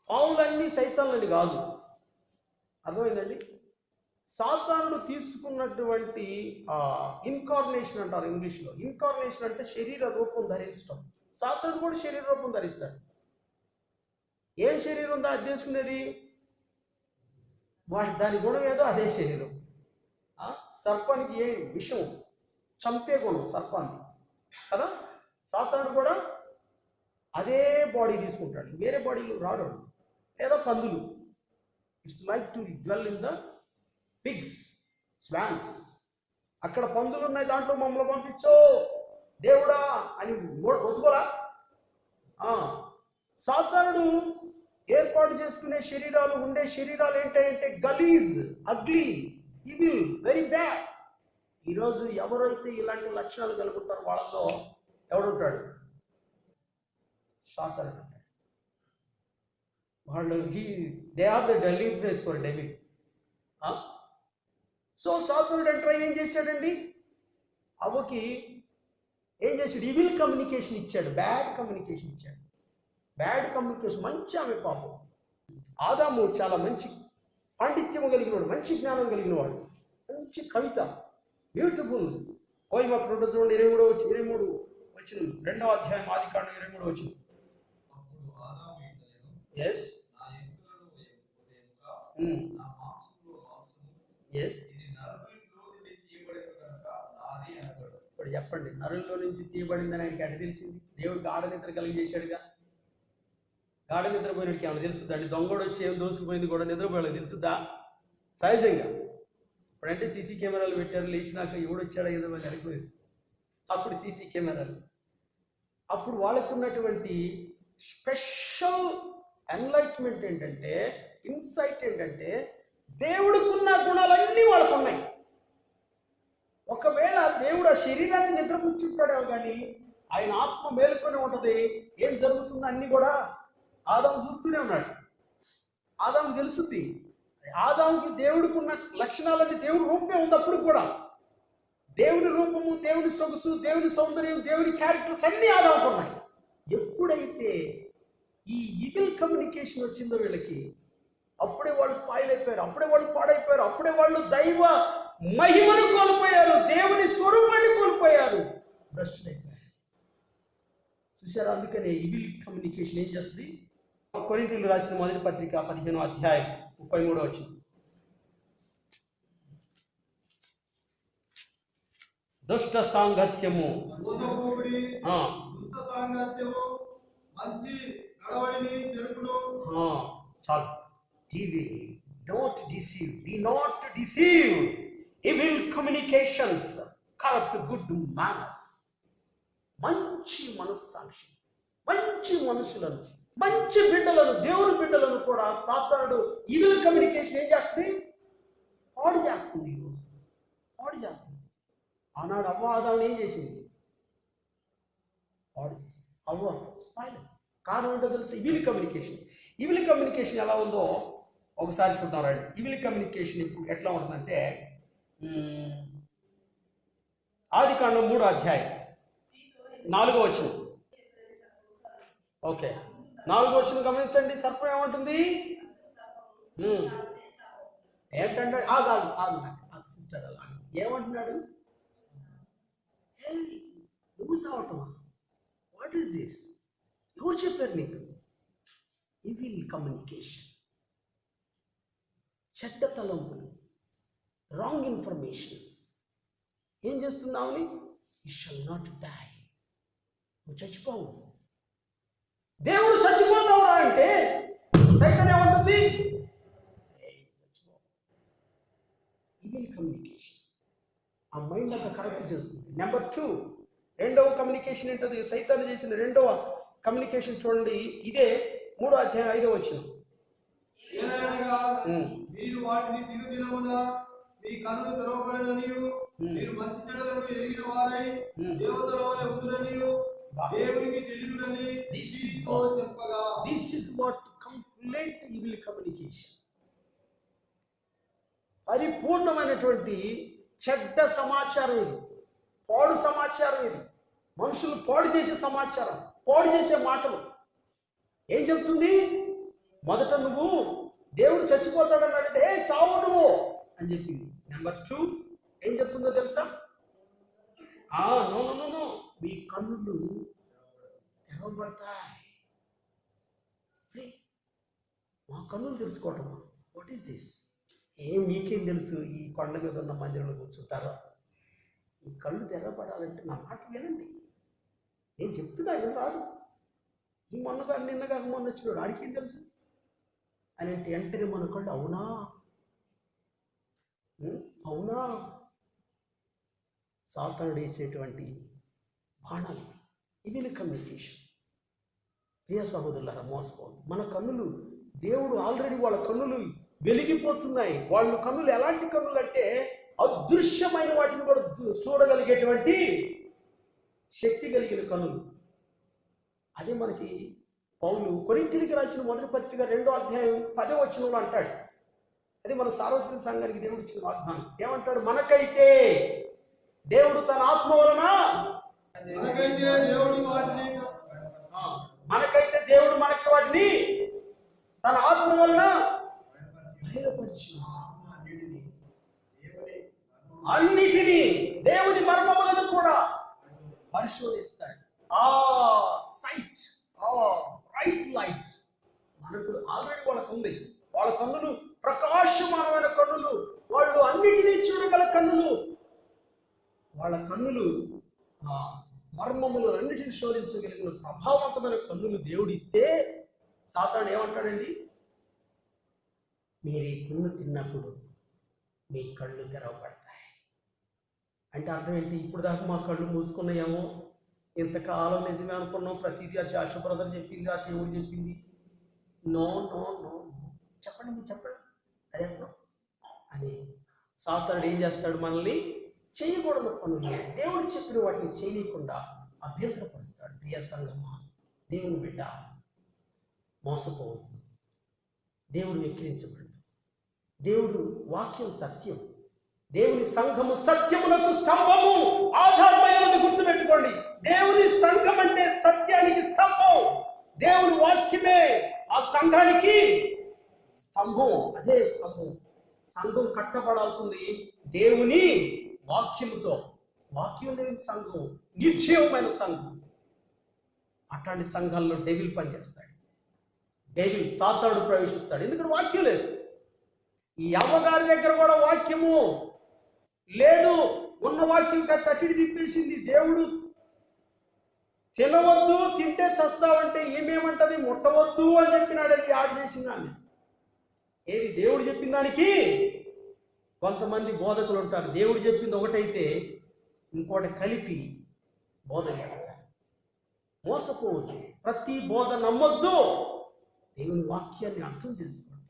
పావులన్నీ సైతాన్లని కాదు. అర్థమైందండి? సాతానుడు తీసుకున్నటువంటి ఇన్కార్నేషన్ అంటారు ఇంగ్లీష్లో. ఇన్కార్నేషన్ అంటే శరీర రూపం ధరించడం. సాతానుడు కూడా శరీర రూపం ధరిస్తాడు. ఏం శరీరం ఉందో అది తీసుకునేది? దాని గుణం ఏదో అదే శరీరం. సర్పానికి ఏ విషం, చంపే గుణం సర్పాన్ని కదా. సాతానుడు కూడా అదే బాడీ తీసుకుంటాడు, వేరే బాడీలు రాడు. లేదా పందులు, it's like to dwell in the pigs, swans. అక్కడ పందులు ఉన్నాయి, దాంట్లో మమ్మల్ని పంపించో దేవుడా అని ఒత్తుకోరా. సాతానుడు ఏర్పాటు చేసుకునే శరీరాలు, ఉండే శరీరాలు ఏంటంటే గలీజ్, అగ్లీ, ఈవిల్, వెరీ బ్యాడ్. ఈరోజు ఎవరైతే ఇలాంటి లక్షణాలు కలుగుతారో వాళ్ళలో ఎవడుంటాడు? సాతానుడు ఉంటాడు. వాళ్ళకి they are the dwelling place for devil. So సాతానుడు ఎంటర్ ఏం చేశాడండి? అవ్వకి ఏం చేశాడు? ఈవిల్ కమ్యూనికేషన్ ఇచ్చాడు, బ్యాడ్ కమ్యూనికేషన్ ఇచ్చాడు. Bad communication. మంచి ఆమె పాపం. ఆదాము చాలా మంచి పాండిత్యము కలిగినవాడు, మంచి జ్ఞానం కలిగినవాడు, మంచి కవిత, బ్యూటిఫుల్ పోయిమ. 23 వచ్చిన 2వ అధ్యాయం ఆదికాండం 23 వచ్చిన. ఎస్ ఎస్ ఇప్పుడు చెప్పండి, నరుల్లో నుంచి తీయబడిందని ఆయనకి ఎట్ట తెలిసింది? దేవుడు గాఢ నిద్ర కలిగజేశాడుగా. గాఢ నిద్రపోయినకి ఏమైనా తెలుస్తుందండి? దొంగడు వచ్చి ఏం దోసుకుపోయింది కూడా నిద్రపోయాడు తెలుసుద్దా? సహజంగా. ఇప్పుడంటే సీసీ కెమెరాలు పెట్టారు, లేచినాక ఎవడు వచ్చాడో ఏదో జరిగిపోయింది. అప్పుడు సీసీ కెమెరాలు, అప్పుడు వాళ్ళకు ఉన్నటువంటి స్పెషల్ ఎన్లైట్మెంట్ ఏంటంటే, ఇన్సైట్ ఏంటంటే, దేవుడికి ఉన్న గుణాలన్నీ వాళ్ళకు ఉన్నాయి. ఒకవేళ దేవుడు ఆ శరీరాన్ని నిద్రపుచ్చుంటాడేమో కానీ ఆయన ఆత్మ మేలుకొని ఉంటుంది. ఏం జరుగుతుందో అన్ని కూడా ఆదాము చూస్తూనే ఉన్నాడు. ఆదాము తెలుస్తుంది. ఆదాముకి దేవుడికి ఉన్న లక్షణాలన్నీ దేవుడి రూపమే ఉంది. అప్పుడు కూడా దేవుని రూపము, దేవుని సొగసు, దేవుని సౌందర్యం, దేవుని క్యారెక్టర్స్ అన్నీ ఆదాముకు ఉన్నాయి. ఎప్పుడైతే ఈ ఈవిల్ కమ్యూనికేషన్ వచ్చిందో వీళ్ళకి, అప్పుడే వాళ్ళు స్పాయిల్ అయిపోయారు, అప్పుడే వాళ్ళు పాడైపోయారు, అప్పుడే వాళ్ళు దైవ మహిమను కోల్పోయారు, దేవుని స్వరూపాన్ని కోల్పోయారు, భ్రష్టులైపోయారు. చూసారా? అందుకనే ఈవిల్ కమ్యూనికేషన్ ఏం చేస్తుంది? కొరింథీయులకు రాసిన మొదటి పత్రిక 15వ అధ్యాయం 33వ వచనం. దుష్ట సాంగత్యము, మంచి నడవడిని చెరుపును. చాలు. Don't deceive. Be not deceived. Evil communications corrupt good manners. మంచి మనస్సాక్షి, మంచి మనుషులను, మంచి బిడ్డలను, దేవుని బిడ్డలను కూడా సాతానుడు ఈవిల్ కమ్యూనికేషన్ ఏం చేస్తుంది? పాడు చేస్తుంది. పాడు చేస్తుంది. ఆనాడు అవ్వ ఆదాముని ఏం చేసింది? పాడు చేసింది. అవ్వ స్పాయిల్. కారణం ఏంటో తెలుసు? Evil communication. ఈవిల్ కమ్యూనికేషన్ ఎలా ఉందో ఒకసారి చూద్దాం రండి. ఈవిల్ కమ్యూనికేషన్ ఇప్పుడు ఎట్లా ఉంటుందంటే, ఆదికాండం 3వ అధ్యాయం 4వ వచనం. ఓకే, 4వ వచనం గమనించండి. సర్పం ఏమంటుంది? ఏంటంటే సిస్టర్ అలా ఏమంటున్నాడు? నువ్వు చావటమా? What is this? ఎవరు చెప్పారు నీకు? ఈవిల్ కమ్యూనికేషన్, చెడ్డ తలంపులు, రాంగ్ ఇన్ఫర్మేషన్స్. ఏం చేస్తున్నావుని? You shall not die. నువ్వు చచ్చిపోవు. దేవుడు చచ్చిపోతావురా అంటే సైతం ఏమంటుంది? ఈవిల్ కమ్యూనికేషన్ ఆ మైండ్ అంతా కరెక్ట్ చేస్తుంది. నెంబర్ 2, రెండవ కమ్యూనికేషన్ ఏంటది? సైతాను చేసిన రెండవ కమ్యూనికేషన్ చూడండి. ఇదే 3వ అధ్యాయం 5వ వచనం. మీరు వాటిని దినదినమున మీ కన్నులు తెరవబడిననియు, మీరు మంచి చెడ్డలను ఎరిగిన వారై దేవతల వలె ఉండుననియు దేవునికి తెలియనని చెప్పగా, this is what complete evil communication. పరిపూర్ణమైనటువంటి చెడ్డ సమాచారం ఇది, పాడు సమాచారం ఇది. మనుషులు పాడు చేసే సమాచారం, పాడు చేసే మాటలు. ఏం చెప్తుంది? మొదట నువ్వు దేవుడు చచ్చిపోతాడన్నాడంటే చావు నువ్వు అని చెప్పింది. నెంబర్ 2 ఏం చెప్తుందో తెలుసా? నో నో నో నో, మీ కన్నులు తెరవబడతాయి. మా కన్నులు తెలుసుకోవటమా? What is this? మీకేం తెలుసు? ఈ కొండ మీద ఉన్న మందిరంలో కూర్చుంటారో? ఈ కళ్ళు తెరవబడాలంటే నా మాట వినండి. నేను చెప్తున్నా, ఏం రాదు. ఈ మొన్నగా నిన్నగా మొన్న వచ్చినాడు, ఆడికి ఏం తెలుసు అని అంటే వెంటనే మన కళ్ళు అవునా అవునా. సాతానుడు వేసేటువంటి బాణాలు ఈవిల్ కమ్యూనికేషన్. ప్రియ సహోదరులారా, మోసపోదు. మన కన్నులు, దేవుడు ఆల్రెడీ వాళ్ళ కన్నులు వెలిగిపోతున్నాయి. వాళ్ళ కన్నులు ఎలాంటి కన్నులు అంటే అదృశ్యమైన వాటిని కూడా చూడగలిగేటువంటి శక్తి కలిగిన కన్నులు. అదే మనకి పౌలు కొరింథీయులకు రాసిన మొదటి పత్రిక 2వ అధ్యాయం 10వ వచనంలో అంటాడు. అది మన సార్వత్రిక సంఘానికి దేవుడు ఇచ్చిన వాగ్దానం. ఏమంటాడు? మనకైతే దేవుడు తన ఆత్మ వలన, మనకైతే దేవుడు మనకి వాటిని తన ఆత్మ వలన బయలుపరిచి అన్నిటినీ, దేవుని మర్మములను కూడా పరిశోధిస్తాడు. ఆ సైట్, రైట్ లైట్ మనకు ఆల్రెడీ వాళ్ళకు ఉంది. వాళ్ళ కన్నులు ప్రకాశమానమైన కన్నులు, వాళ్ళు అన్నిటినీ చూడగల కన్నులు. వాళ్ళ కన్నులు మర్మములు అన్నిటిని శోధించగలిగిన ప్రభావవంతమైన కన్నులు దేవుడిస్తే సాతాను ఏమంటాడండి? మీరు ఈ పున్ను తిన్నప్పుడు మీ కళ్ళు తెరవబడతాయి. అంటే అర్థం ఏంటి? ఇప్పుడు దాకా మా కళ్ళు మూసుకున్నాయేమో, ఇంతకాలం నిజమే అనుకున్నాం, ప్రతిదీ ఆ జాష బ్రదర్ చెప్పింది, ఆ దేవుడు చెప్పింది. నో నో నో, చెప్పండి మీరు చెప్పండి, అదే అని సాతానుడు ఏం చేస్తాడు? మనల్ని చేయకూడదు పనులు, దేవుడు చెప్పిన వాటిని చేయకుండా అభ్యంతరపరుస్తాడు. ప్రియ సంగమా, దేవుని బిడ్డ, మోసపోవద్దు. దేవుడు వెక్కిరించబడు. దేవుడు వాక్యం సత్యం. దేవుని సంఘము సత్యములకు స్తంభము, ఆధారమైనది. గుర్తుపెట్టుకోండి, దేవుని సంఘం అంటే సత్యానికి స్తంభం. దేవుని వాక్యమే ఆ సంఘానికి స్తంభం. అదే స్తంభం. సంఘం కట్టబడాల్సింది దేవుని వాక్యముతో. వాక్యం లేని సంఘం నిర్జీవమైన సంఘం. అట్లాంటి సంఘాల్లో డెవిల్ పనిచేస్తాడు. డెవిల్ సాతానుడు ప్రవేశిస్తాడు. ఎందుకంటే వాక్యం లేదు. ఈ అవ్వగారి దగ్గర కూడా వాక్యము లేదు. ఉన్న వాక్యం తట్టిడి తిప్పేసింది. దేవుడు తినవద్దు, తింటే చస్తావంటే ఏమేమంటది? ముట్టవద్దు అని చెప్పినాడని ఆజ్ఞేసింది ఆమె. ఏది? దేవుడు చెప్పిన దానికి కొంతమంది బోధకులు ఉంటారు. దేవుడు చెప్పింది ఒకటైతే ఇంకోటి కలిపి బోధ చేస్తారు. మోసపోవద్దు. ప్రతి బోధ నమ్మొద్దు. దేవుని వాక్యాన్ని అర్థం చేసుకోండి.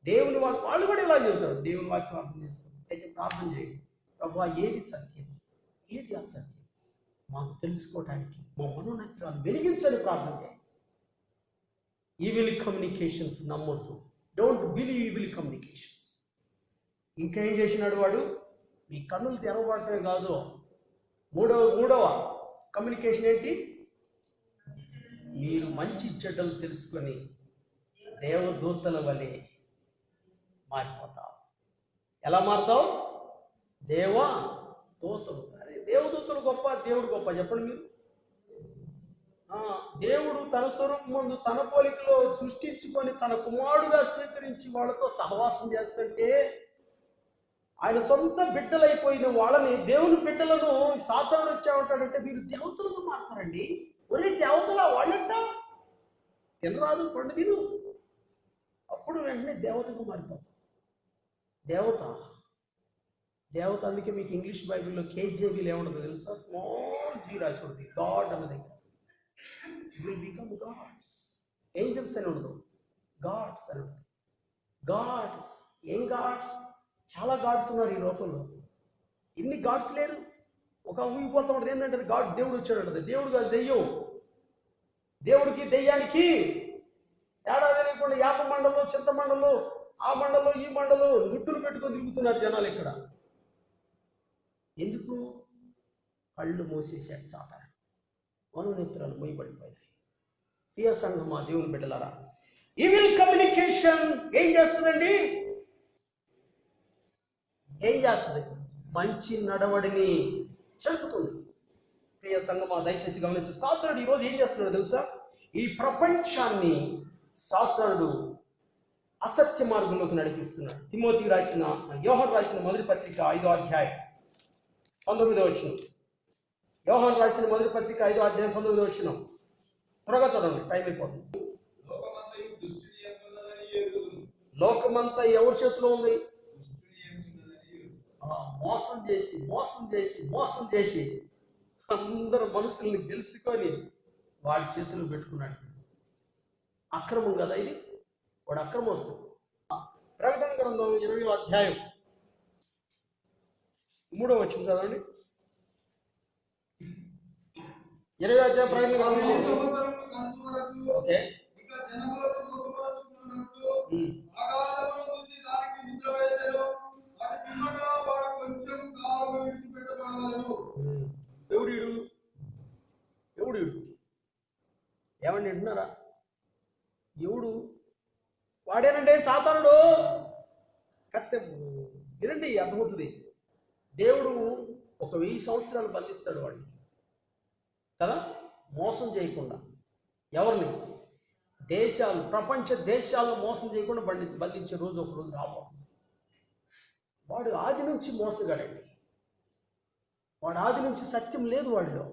దేవుని వాక్యం వాళ్ళు కూడా ఇలా చెబుతారు. దేవుని వాక్యం అర్థం చేసుకోండి. అయితే ప్రార్థన చేయండి. ప్రభువా, ఏది సత్యం, ఏది అసత్యం మాకు తెలుసుకోవడానికి మా మనోనేత్రాలు వెలిగించని ప్రార్థన చేయండి. ఈవిల్ కమ్యూనికేషన్స్ నమ్మొద్దు. Don't believe evil communications. ఇంకేం చేసినాడు వాడు? మీ కన్నులు తెరవబడటమే కాదు, మూడవ కమ్యూనికేషన్ ఏంటి? మీరు మంచి చెడ్డలు తెలుసుకొని దేవదూతల వలె మారిపోతావు. ఎలా మారుతావు? దేవదూతలు. అరే, దేవదూతలు గొప్ప, దేవుడు గొప్ప? చెప్పండి మీరు. దేవుడు తన స్వరూపం ముందు తన పోలికలో సృష్టించుకొని తన కుమారుడుగా స్వీకరించి వాళ్ళతో సహవాసం చేస్తుంటే, ఆయన సొంత బిడ్డలైపోయిన వాళ్ళని, దేవుని బిడ్డలను సాతానుడు వచ్చామంటాడంటే మీరు దేవతలుగా మారుతారండి. ఒరే దేవతలా వాళ్ళంట? తినరాదు, పండు తిను, అప్పుడు వెంటనే దేవతగా మారిపోతాం. దేవత అందుకే మీకు ఇంగ్లీష్ బైబిల్లో కేజేబీలు ఏముండదు తెలుసా? స్మాల్ జీ రాసి ఉంటుంది. గాడ్ అన్నది విల్ బికమ్ గాడ్స్. ఏంజల్స్ అని ఉండదు, గాడ్స్ అని ఉంటుంది. గాడ్స్. ఏం గాడ్స్? చాలా గాడ్స్ ఉన్నారు ఈ లోకంలో. ఇన్ని గాడ్స్ లేరు. ఒక ఊగిపోతా ఉంటుంది ఏంటంటే గాడ్ దేవుడు వచ్చాడు అంటది. దేవుడు కాదు, దెయ్యం. దేవుడికి దెయ్యానికి తేడా తెలియకుండా యాప మండలు, చింత మండలు, ఆ మండలు ఈ మండలు గుట్టులు పెట్టుకొని తిరుగుతున్నారు జనాలు ఇక్కడ. ఎందుకు? కళ్ళు మూసేశాడు సాతానుడు. మనోనేత్రాలు మూయబడిపోయినాయి. ప్రియ సంఘమా, దేవుని బిడ్డలారా, ఈవిల్ కమ్యూనికేషన్ ఏం చేస్తుందండి? ఏం చేస్తుంది? మంచి నడవడిని చెరుపుతుంది. ప్రియ సంఘమా, దయచేసి గమనించండి. సాతానుడు ఈరోజు ఏం చేస్తున్నాడు తెలుసా? ఈ ప్రపంచాన్ని సాతానుడు అసత్య మార్గంలోకి నడిపిస్తున్నాడు. తిమోతికి రాసిన, యోహాను రాసిన మొదటి పత్రిక 5వ అధ్యాయం 19వ వచనం. యోహాను రాసిన మొదటి పత్రిక 5వ అధ్యాయం 19వ వచనం. త్వరగా చదవండి, టైం అయిపోతుంది. లోకమంతా ఎవరి చేతిలో ఉంది? మోసం చేసి అందరు మనుషుల్ని తెలుసుకొని వాడి చేతులు పెట్టుకున్నాడు. అక్రమం కదా ఇది? వాడు అక్రమం వస్తుంది. ప్రకటన గ్రంథం 20వ అధ్యాయం 3వ వచనం చదవండి. 20వ అధ్యాయం ప్రకటన గ్రంథం. ఓకే. ఎవడు ఏమండి వింటున్నారా? ఎవడు? వాడేనంటే సాతానుడు. కత్తి వినండి, అర్థమవుతుంది. దేవుడు 1000 సంవత్సరాలు బంధిస్తాడు వాడిని కదా, మోసం చేయకుండా. ఎవరిని? దేశాలు, ప్రపంచ దేశాలను మోసం చేయకుండా బంధించే రోజు ఒక రోజు రాబోతుంది. వాడు ఆది నుంచి మోసగాడండి. వాడు ఆది నుంచి సత్యం లేదు వాడిలో.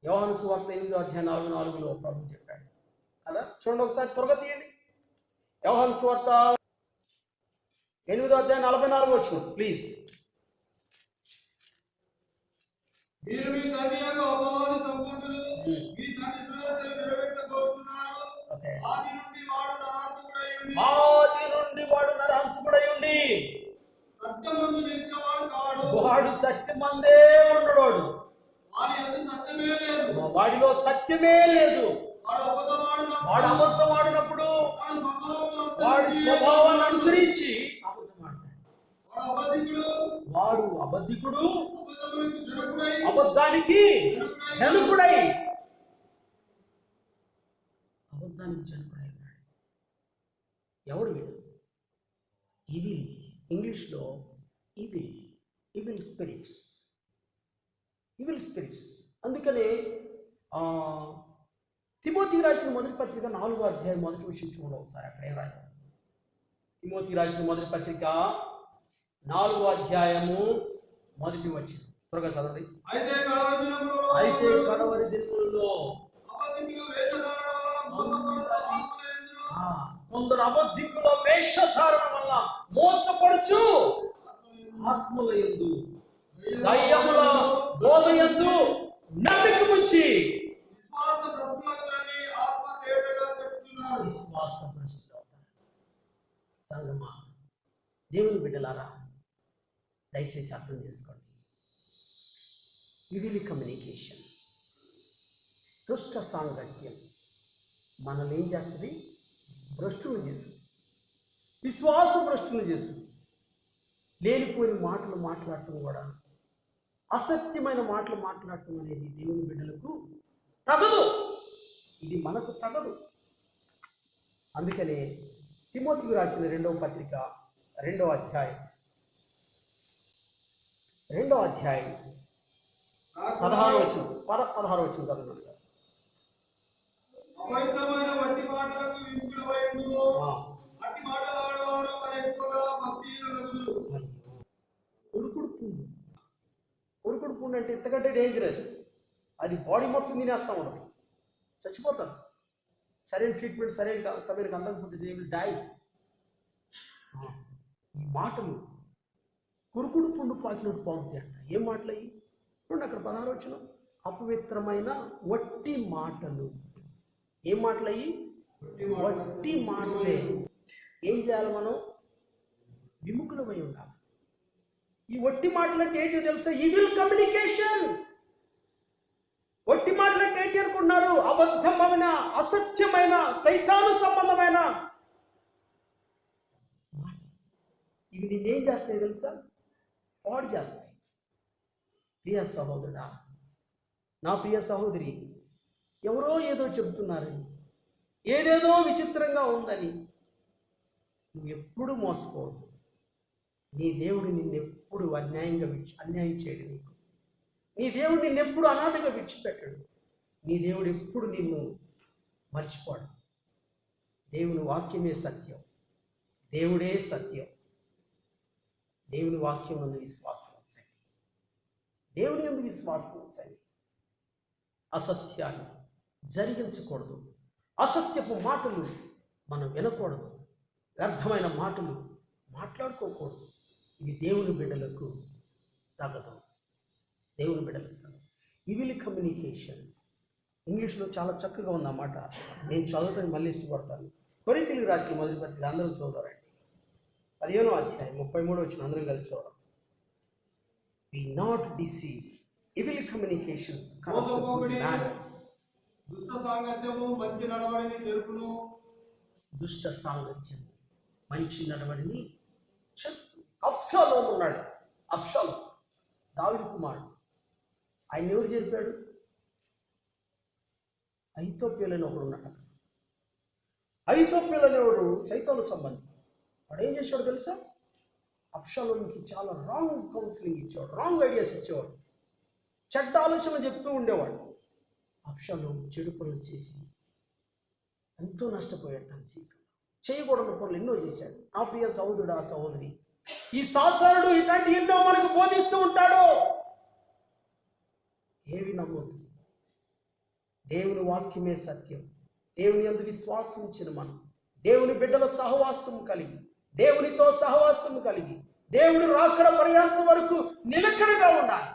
యోహాను సువార్త 8:4 ప్రభు చెప్పాడు కదా. చూడండి ఒకసారి త్వరగా తీయండి. యోహాను సువార్త 8:44 ప్లీజ్. మీరు మీ తండ్రి యొక్క అపవాది సంపన్నులు, మీ తండ్రి దురాశలు నెరవేర్చబోతున్నారు. ఆది నుండి వాడు నరహంతకుడై ఉండి సత్యమందు నిలిచిన వాడు కాడు. వాడు సత్యమందే ఉండడు. వాడిలో సత్యమే లేదు. వాడు అబద్ధం ఆడినప్పుడు వాడి స్వభావాన్ని అనుసరించి వాడు అబద్ధికుడు, అబద్ధానికి జనకుడై ఉన్నాడు. ఎవడు వీడు? ఈవిల్, ఇంగ్లీష్లో ఈవిల్ స్పిరిట్స్. అందుకనే తిమోతికి రాసిన మొదటి పత్రిక 4వ అధ్యాయం మొదటి విషయం చూడండి ఒకసారి. అక్కడ ఏం రాయడం? తిమోతికి రాసిన మొదటి పత్రిక 4వ అధ్యాయము మొదటి వచనం త్వరగా చదవండి. అయితే కడవరి దినములలో కొందరు అబద్ధికుల వేషధారణ వల్ల మోసపడుచు ఆత్మల యందు దయ్యముల బోధ యందు నమ్మిక ఉంచి విశ్వాస భ్రష్టులు అవుతారు. సంగమా, దేవుని బిడ్డలారా, దయచేసి అర్థం చేసుకోండి. ఈవిల్ కమ్యూనికేషన్, దుష్ట సాంగత్యం మనల్ని ఏం చేస్తుంది? భ్రష్టులు చేస్తుంది, విశ్వాస భ్రష్టులు చేస్తుంది. లేనిపోయిన మాటలు మాట్లాడటం కూడా, అసత్యమైన మాటలు మాట్లాడటం అనేది దేవుని బిడ్డలకు తగదు. ఇది మనకు తగదు. అందుకనే తిమోతికి రాసిన 2వ పత్రిక 2వ అధ్యాయం 16వ వచనం చదువుతున్నాడు. అపవిత్రమైన వట్టి మాటలకు విముఖులై ఉండుము. అట్టి మాటలాడువారు మరి ఎక్కువగా భక్తిహీనులు. ఉరుకుడు పుండు అంటే ఇంతకంటే డేంజర్ అది. అది బాడీ మొత్తం తినేస్తూ ఉండదు, చచ్చిపోతారు. సరైన ట్రీట్మెంట్ సరైన సమయానికి అందకపోతే దే విల్ డై. ఈ మాటలు కురుకుడు పుండు పాకినట్టు పాకుతాయి అంట. ఏం మాటలు అయ్యి చూడండి అక్కడ 16వ వచనం. అపవిత్రమైన వట్టి మాటలు. ఏం మాటలు అయ్యి? వట్టి మాటలే. ఏం చేయాలి మనం? విముఖులమై ఉండాలి. ఈ వట్టి మాటలు అంటే ఏంటో తెలుసా? Evil communication. వట్టి మాటలు అంటే ఏంటి అనుకున్నారు? అబద్ధమైన, అసత్యమైన, సైతాను సంబంధమైన ఇవి నిన్నేం చేస్తాయి తెలుసా? పాడు చేస్తాయి. ప్రియ సహోదరుడా, నా ప్రియ సహోదరి, ఎవరో ఏదో చెబుతున్నారని, ఏదేదో విచిత్రంగా ఉందని నువ్వు ఎప్పుడు మోసపోవద్దు. నీ దేవుడు నిన్నెప్పుడు అన్యాయం చేయడు. నీకు నీ దేవుడు నిన్నెప్పుడు అనాథగా విడిచిపెట్టడు. నీ దేవుడు ఎప్పుడు నిన్ను మర్చిపోడు. దేవుని వాక్యమే సత్యం, దేవుడే సత్యం. దేవుని వాక్యం నందు విశ్వాసం ఉంచండి. దేవుని యందు విశ్వాసం ఉంచండి. అసత్యాన్ని జరిగించకూడదు. అసత్యపు మాటలు మనం వినకూడదు. వ్యర్థమైన మాటలు మాట్లాడుకోకూడదు. ఇది దేవుని బిడ్డలకు తగదు. దేవుని బిడ్డలకు తగదు. Evil communication. ఇంగ్లీష్లో చాలా చక్కగా ఉందన్నమాట. నేను చదవటానికి మళ్ళీ ఇష్టపడతాను. కొరింథీయులకు రాసిన మొదటి పత్రిక అందరూ చదవరండి. 15వ అధ్యాయం 33వ వచనం అందరం కలిసి చూద్దాం. Be not deceived. Evil communications corrupt good manners. దుష్ట సాంగత్యము మంచి నడవడిని చెరుపును. దుష్ట సాంగత్యం మంచి నడవడిని చెరుపు. అబ్షాలోము ఉన్నాడు. అబ్షాలోము దావీదు కుమారుడు. ఆయన ఎవరు చెప్పాడు? అహితోఫెలు అని ఒకడు ఉన్నాడు. అహితోఫెలు అనేవాడు సైతాను సంబంధి. వాడు ఏం చేసేవాడు తెలుసా? అబ్షాలోముకి చాలా రాంగ్ కౌన్సిలింగ్ ఇచ్చేవాడు, రాంగ్ ఐడియాస్ ఇచ్చేవాడు, చెడ్డ ఆలోచనలు చెప్తూ ఉండేవాడు. అబ్షాలోము చెడు పనులు చేసి ఎంతో నష్టపోయాడు. తన జీవితంలో చేయకూడని పనులు ఎన్నో చేశాడు. నా ప్రియ సహోదరుడు, ఆ సహోదరి, ఈ సాతానుడు ఇట్లాంటి ఎన్నో మనకు బోధిస్తూ ఉంటాడు. ఏవి నమ్మొద్దు. దేవుని వాక్యమే సత్యం. దేవుని యందు విశ్వాసం ఉంచిన మనం దేవుని బిడ్డల సహవాసం కలిగి, దేవునితో సహవాసం కలిగి, దేవుని రాకడ పర్యంతం వరకు నిలకడగా ఉండాలి.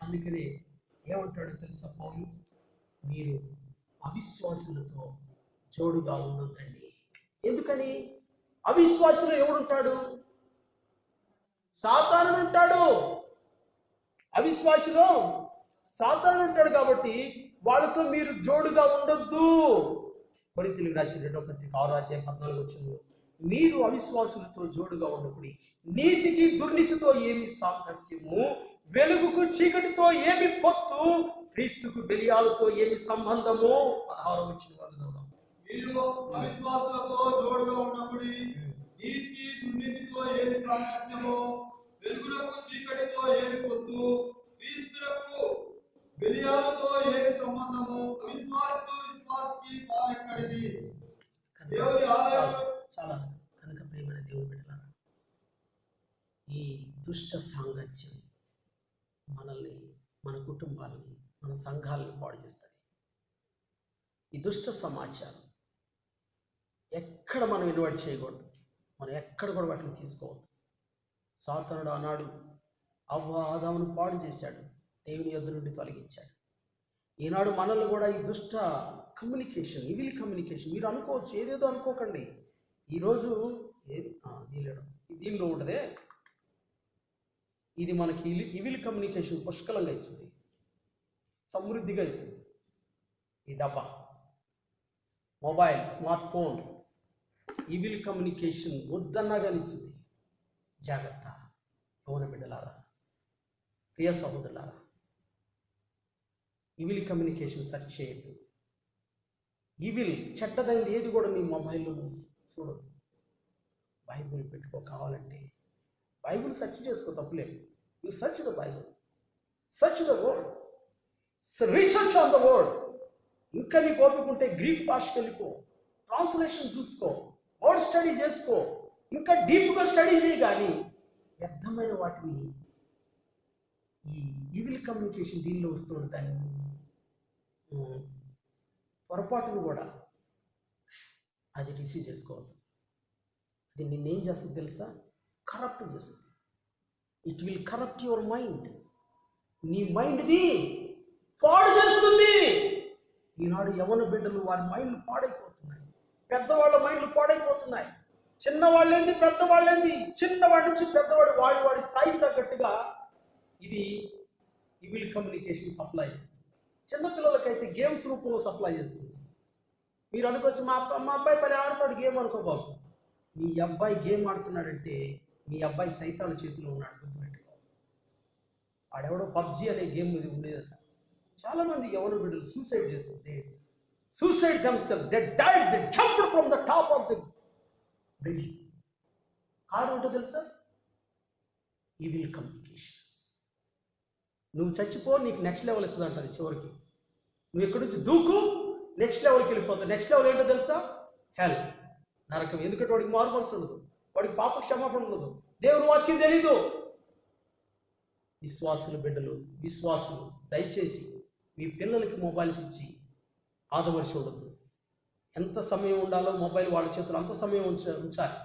అందుకనే ఏమంటాడో తెలుసా పౌలు? మీరు అవిశ్వాసులతో జోడుగా ఉండొద్దండి. ఎందుకని? అవిశ్వాసులు ఎవడుంటాడు? సాతాను ఉంటాడు. అవిశ్వాసులో సాతాను ఉంటాడు. కాబట్టి వాళ్ళతో మీరు జోడుగా ఉండొద్దు. కొరింథీయులకు రాసిన 2వ పత్రిక 6వ అధ్యాయం 14వ వచనంలో మీరు అవిశ్వాసులతో జోడుగా ఉన్నప్పుడు నీతికి దుర్నీతితో ఏమి సాంగత్యము, వెలుగుకు చీకటితో ఏమి పొత్తు, క్రీస్తుకు బెలియాలతో ఏమి సంబంధము? 16వ వచనం వరకు చదువుదాం. మీరు అవిశ్వాసులతో జోడుగా ఉన్నప్పుడు నీతికి దుర్నీతితో ఏమి సాంగత్యము, వెలుగులకు చీకటితో ఏమి పొత్తు, క్రీస్తులకు బెలియాలతో ఏమి సంబంధము? అవిశ్వాసితో విశ్వాసికి పాలెక్కడిది? దేవుని ఆలయం. చాలా కనుక ప్రియమైన దేవుని బిడ్డలారా, ఈ దుష్ట సాంగత్యం మనల్ని, మన కుటుంబాలని, మన సంఘాలని పాడు చేస్తుంది. ఈ దుష్ట సమాచారం ఎక్కడ మనం ఇన్వైట్ చేయకూడదు. మనం ఎక్కడ కూడా వాటిని తీసుకోవద్దు. సాతానుడు ఆనాడు అవ్వ ఆదామును పాడు చేశాడు, దేవుని యొద్ద నుండి తొలగించాడు. ఈనాడు మనల్ని కూడా ఈ దుష్ట కమ్యూనికేషన్, ఇవిల్ కమ్యూనికేషన్, మీరు అనుకోవచ్చు, ఏదేదో అనుకోకండి. ఈరోజు దీనిలో ఉండదే, ఇది మనకి ఇవిల్ కమ్యూనికేషన్ పుష్కలంగా ఇచ్చింది, సమృద్ధిగా ఇచ్చింది. ఈ డబ్బా, mobile, smart phone, evil communication వద్దన్నగా ఇచ్చింది. జాగ్రత్త యవ్వన బిడ్డలారా, ప్రియ సహోదరులారా, ఇవిల్ కమ్యూనికేషన్ సెర్చ్ చేయొద్దు. ఇవిల్ చెడ్డదైంది ఏది కూడా నీ మొబైల్లో చూడదు. బైబుల్ పెట్టుకో. కావాలంటే బైబుల్ సెర్చ్ చేసుకో, తప్పులేదు. You search the Bible, search the word, research on the word. ఇంకా నీ కోరుకుంటే గ్రీక్ భాషకి వెళ్ళిపో, ట్రాన్స్లేషన్ చూసుకో, వర్డ్ స్టడీ చేసుకో, ఇంకా డీప్గా స్టడీ చేయి. కానీ వ్యర్థమైన వాటిని, ఈ ఈవిల్ కమ్యూనికేషన్ దీనిలో వస్తున్న దాన్ని పొరపాటును కూడా అది రిసీవ్ చేసుకోవద్దు. అది నిన్నేం చేస్తుంది తెలుసా? కరప్ట్ చేస్తుంది. It will corrupt your mind. నీ మైండ్ని పాడు చేస్తుంది. ఈనాడు యవ్వన బిడ్డలు వారి మైండ్లు పాడైపోతున్నాయి. పెద్దవాళ్ళ మైండ్లు పాడైపోతున్నాయి. చిన్నవాళ్ళేంది, పెద్దవాళ్ళేంది, చిన్నవాడి నుంచి పెద్దవాడు వాడి స్థాయికి తగ్గట్టుగా ఇది ఈవిల్ కమ్యూనికేషన్ సప్లై చేస్తుంది. చిన్నపిల్లలకైతే గేమ్స్ రూపంలో సప్లై చేస్తుంది. మీరు అనుకోవచ్చు, మా అబ్బాయి పని ఆడుతాడు గేమ్ అనుకోబాకు. మీ అబ్బాయి గేమ్ ఆడుతున్నాడంటే మీ అబ్బాయి సైతాను చేతిలో ఉన్నాడు, గుర్తుపెట్టుకో. ఆడెవడో పబ్జి అనే గేమ్ ఇది ఉండేదట. చాలామంది యవ్వన బిడ్డలు సూసైడ్ చేస్తుంది. Suicide themself, they died, they jumped from the top of the building. కారణం ఏంటో తెలుసా? Evil communications. నువ్వు చచ్చిపో, నీకు నెక్స్ట్ లెవెల్ ఇస్తుంది అంటది చివరికి. నువ్వు ఎక్కడి నుంచి దూకు, నెక్స్ట్ లెవెల్కి వెళ్ళిపోతావు. నెక్స్ట్ లెవెల్ ఏంటో తెలుసా? హెల్, నరకం. ఎందుకంటే వాడికి మారు మనసు ఉండదు, వాడికి పాప క్షమాపణ ఉండదు, దేవుని వాక్యం తెలీదు. విశ్వాసుల బిడ్డలు, విశ్వాసులు, దయచేసి మీ పిల్లలకి మొబైల్స్ ఇచ్చి ఆదమర్చి ఉండదు. ఎంత సమయం ఉండాలో మొబైల్ వాళ్ళ చేతులు అంత సమయం ఉంచాలి.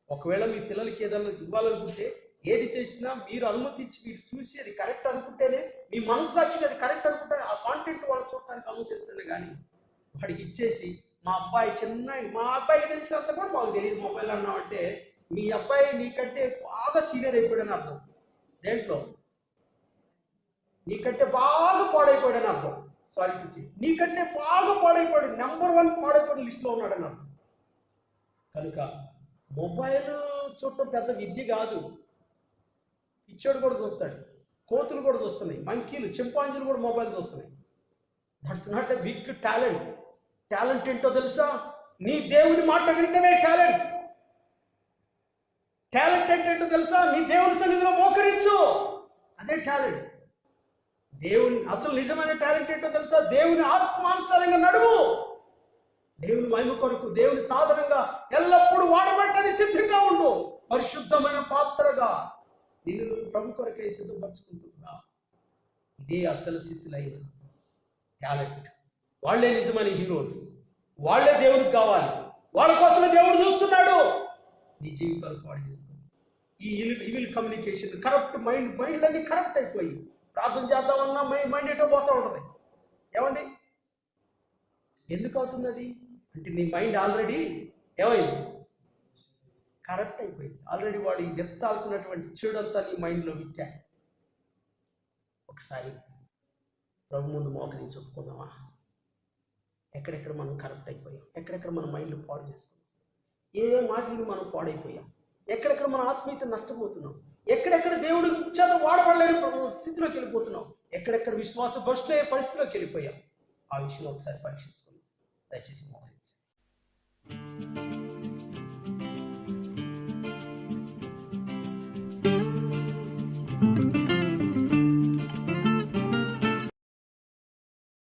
ఒకవేళ మీ పిల్లలకి ఏదైనా ఇవ్వాలనుకుంటే, ఏది చేసినా మీరు అనుమతి ఇచ్చి మీరు చూసి అది కరెక్ట్ అనుకుంటేనే, మీ మనస్సాక్షికి అది కరెక్ట్ అనుకుంటే ఆ కాంటెంట్ వాళ్ళు చూడటానికి అనుమతించండి. కానీ వాడికి ఇచ్చేసి మా అబ్బాయికి తెలిసినంత కూడా మాకు తెలియదు మొబైల్ అన్నామంటే, మీ అబ్బాయి నీకంటే బాగా సీనియర్ అయిపోయాడని అర్థం. దేంట్లో? నీకంటే బాగా పాడైపోయాడని అర్థం. సారీ టు సీ, నీకంటే బాగా పాడైపోయాడు, నెంబర్ 1 పాడైపోయిన లిస్టులో ఉన్నాడని అర్థం. కనుక మొబైల్ చూడటం పెద్ద విద్య కాదు. పిచ్చోడు కూడా చూస్తాడు, కోతులు కూడా చూస్తున్నాయి, మంకీలు, చింపాంజీలు కూడా మొబైల్ చూస్తున్నాయి. That's not a big talent. Talent ఏంటో తెలుసా? నీ దేవుని మాట వింటమే టాలెంట్. టాలెంట్ ఏంటో తెలుసా? నీ దేవుని సన్నిధిలో మోకరించు, అదే టాలెంట్. దేవుని అసలు నిజమైన టాలెంట్ ఏంటో తెలుసా? దేవుని ఆత్మానుసారంగా నడువు, దేవుని మహిమ కొరకు, దేవుని సాధనంగా ఎల్లప్పుడూ వాడబట్టని సిద్ధంగా ఉండు. పరిశుద్ధమైన పాత్రగా నిన్ను ప్రభు కొరకై సిద్ధపరచుకుంటున్నా. ఇదే అసలు శిష్యులైన టాలెంట్. వాళ్ళే నిజమైన హీరోస్, వాళ్ళే దేవుడికి కావాలి, వాళ్ళ కోసమే దేవుడు చూస్తున్నాడు. నీ జీవితాలు పాడు చేసుకుని ఈ ఈవిల్ కమ్యూనికేషన్, కరప్ట్ మైండ్లన్నీ కరప్ట్ అయిపోయి ప్రార్థన చేద్దామన్నా మైండ్ ఎటో పోతూ ఉంటుంది. ఏమండి ఎందుకు అవుతుంది అది అంటే నీ మైండ్ ఆల్రెడీ ఏమైంది, కరెక్ట్ అయిపోయింది. ఆల్రెడీ వాడు ఎత్తాల్సినటువంటి చెడంతా నీ మైండ్లో విత్తాడు. ఒకసారి ప్రభు ముందు మోకరించి చెప్పుకుందామా? ఎక్కడెక్కడ మనం కరెక్ట్ అయిపోయాం, ఎక్కడెక్కడ మన మైండ్లో పాడు చేసుకున్నాం, ఏ మాటలు మనం పాడైపోయాం, ఎక్కడెక్కడ మన ఆత్మీయత నష్టపోతున్నాం, ఎక్కడెక్కడ దేవుడు చేత వాడబడలేని స్థితిలోకి వెళ్ళిపోతున్నాం, ఎక్కడెక్కడ విశ్వాస భ్రష్టులయ్యే పరిస్థితిలోకి వెళ్ళిపోయాం. ఆ విషయంలో ఒకసారి పరీక్షించుకుందాం. దయచేసి మోకరించండి.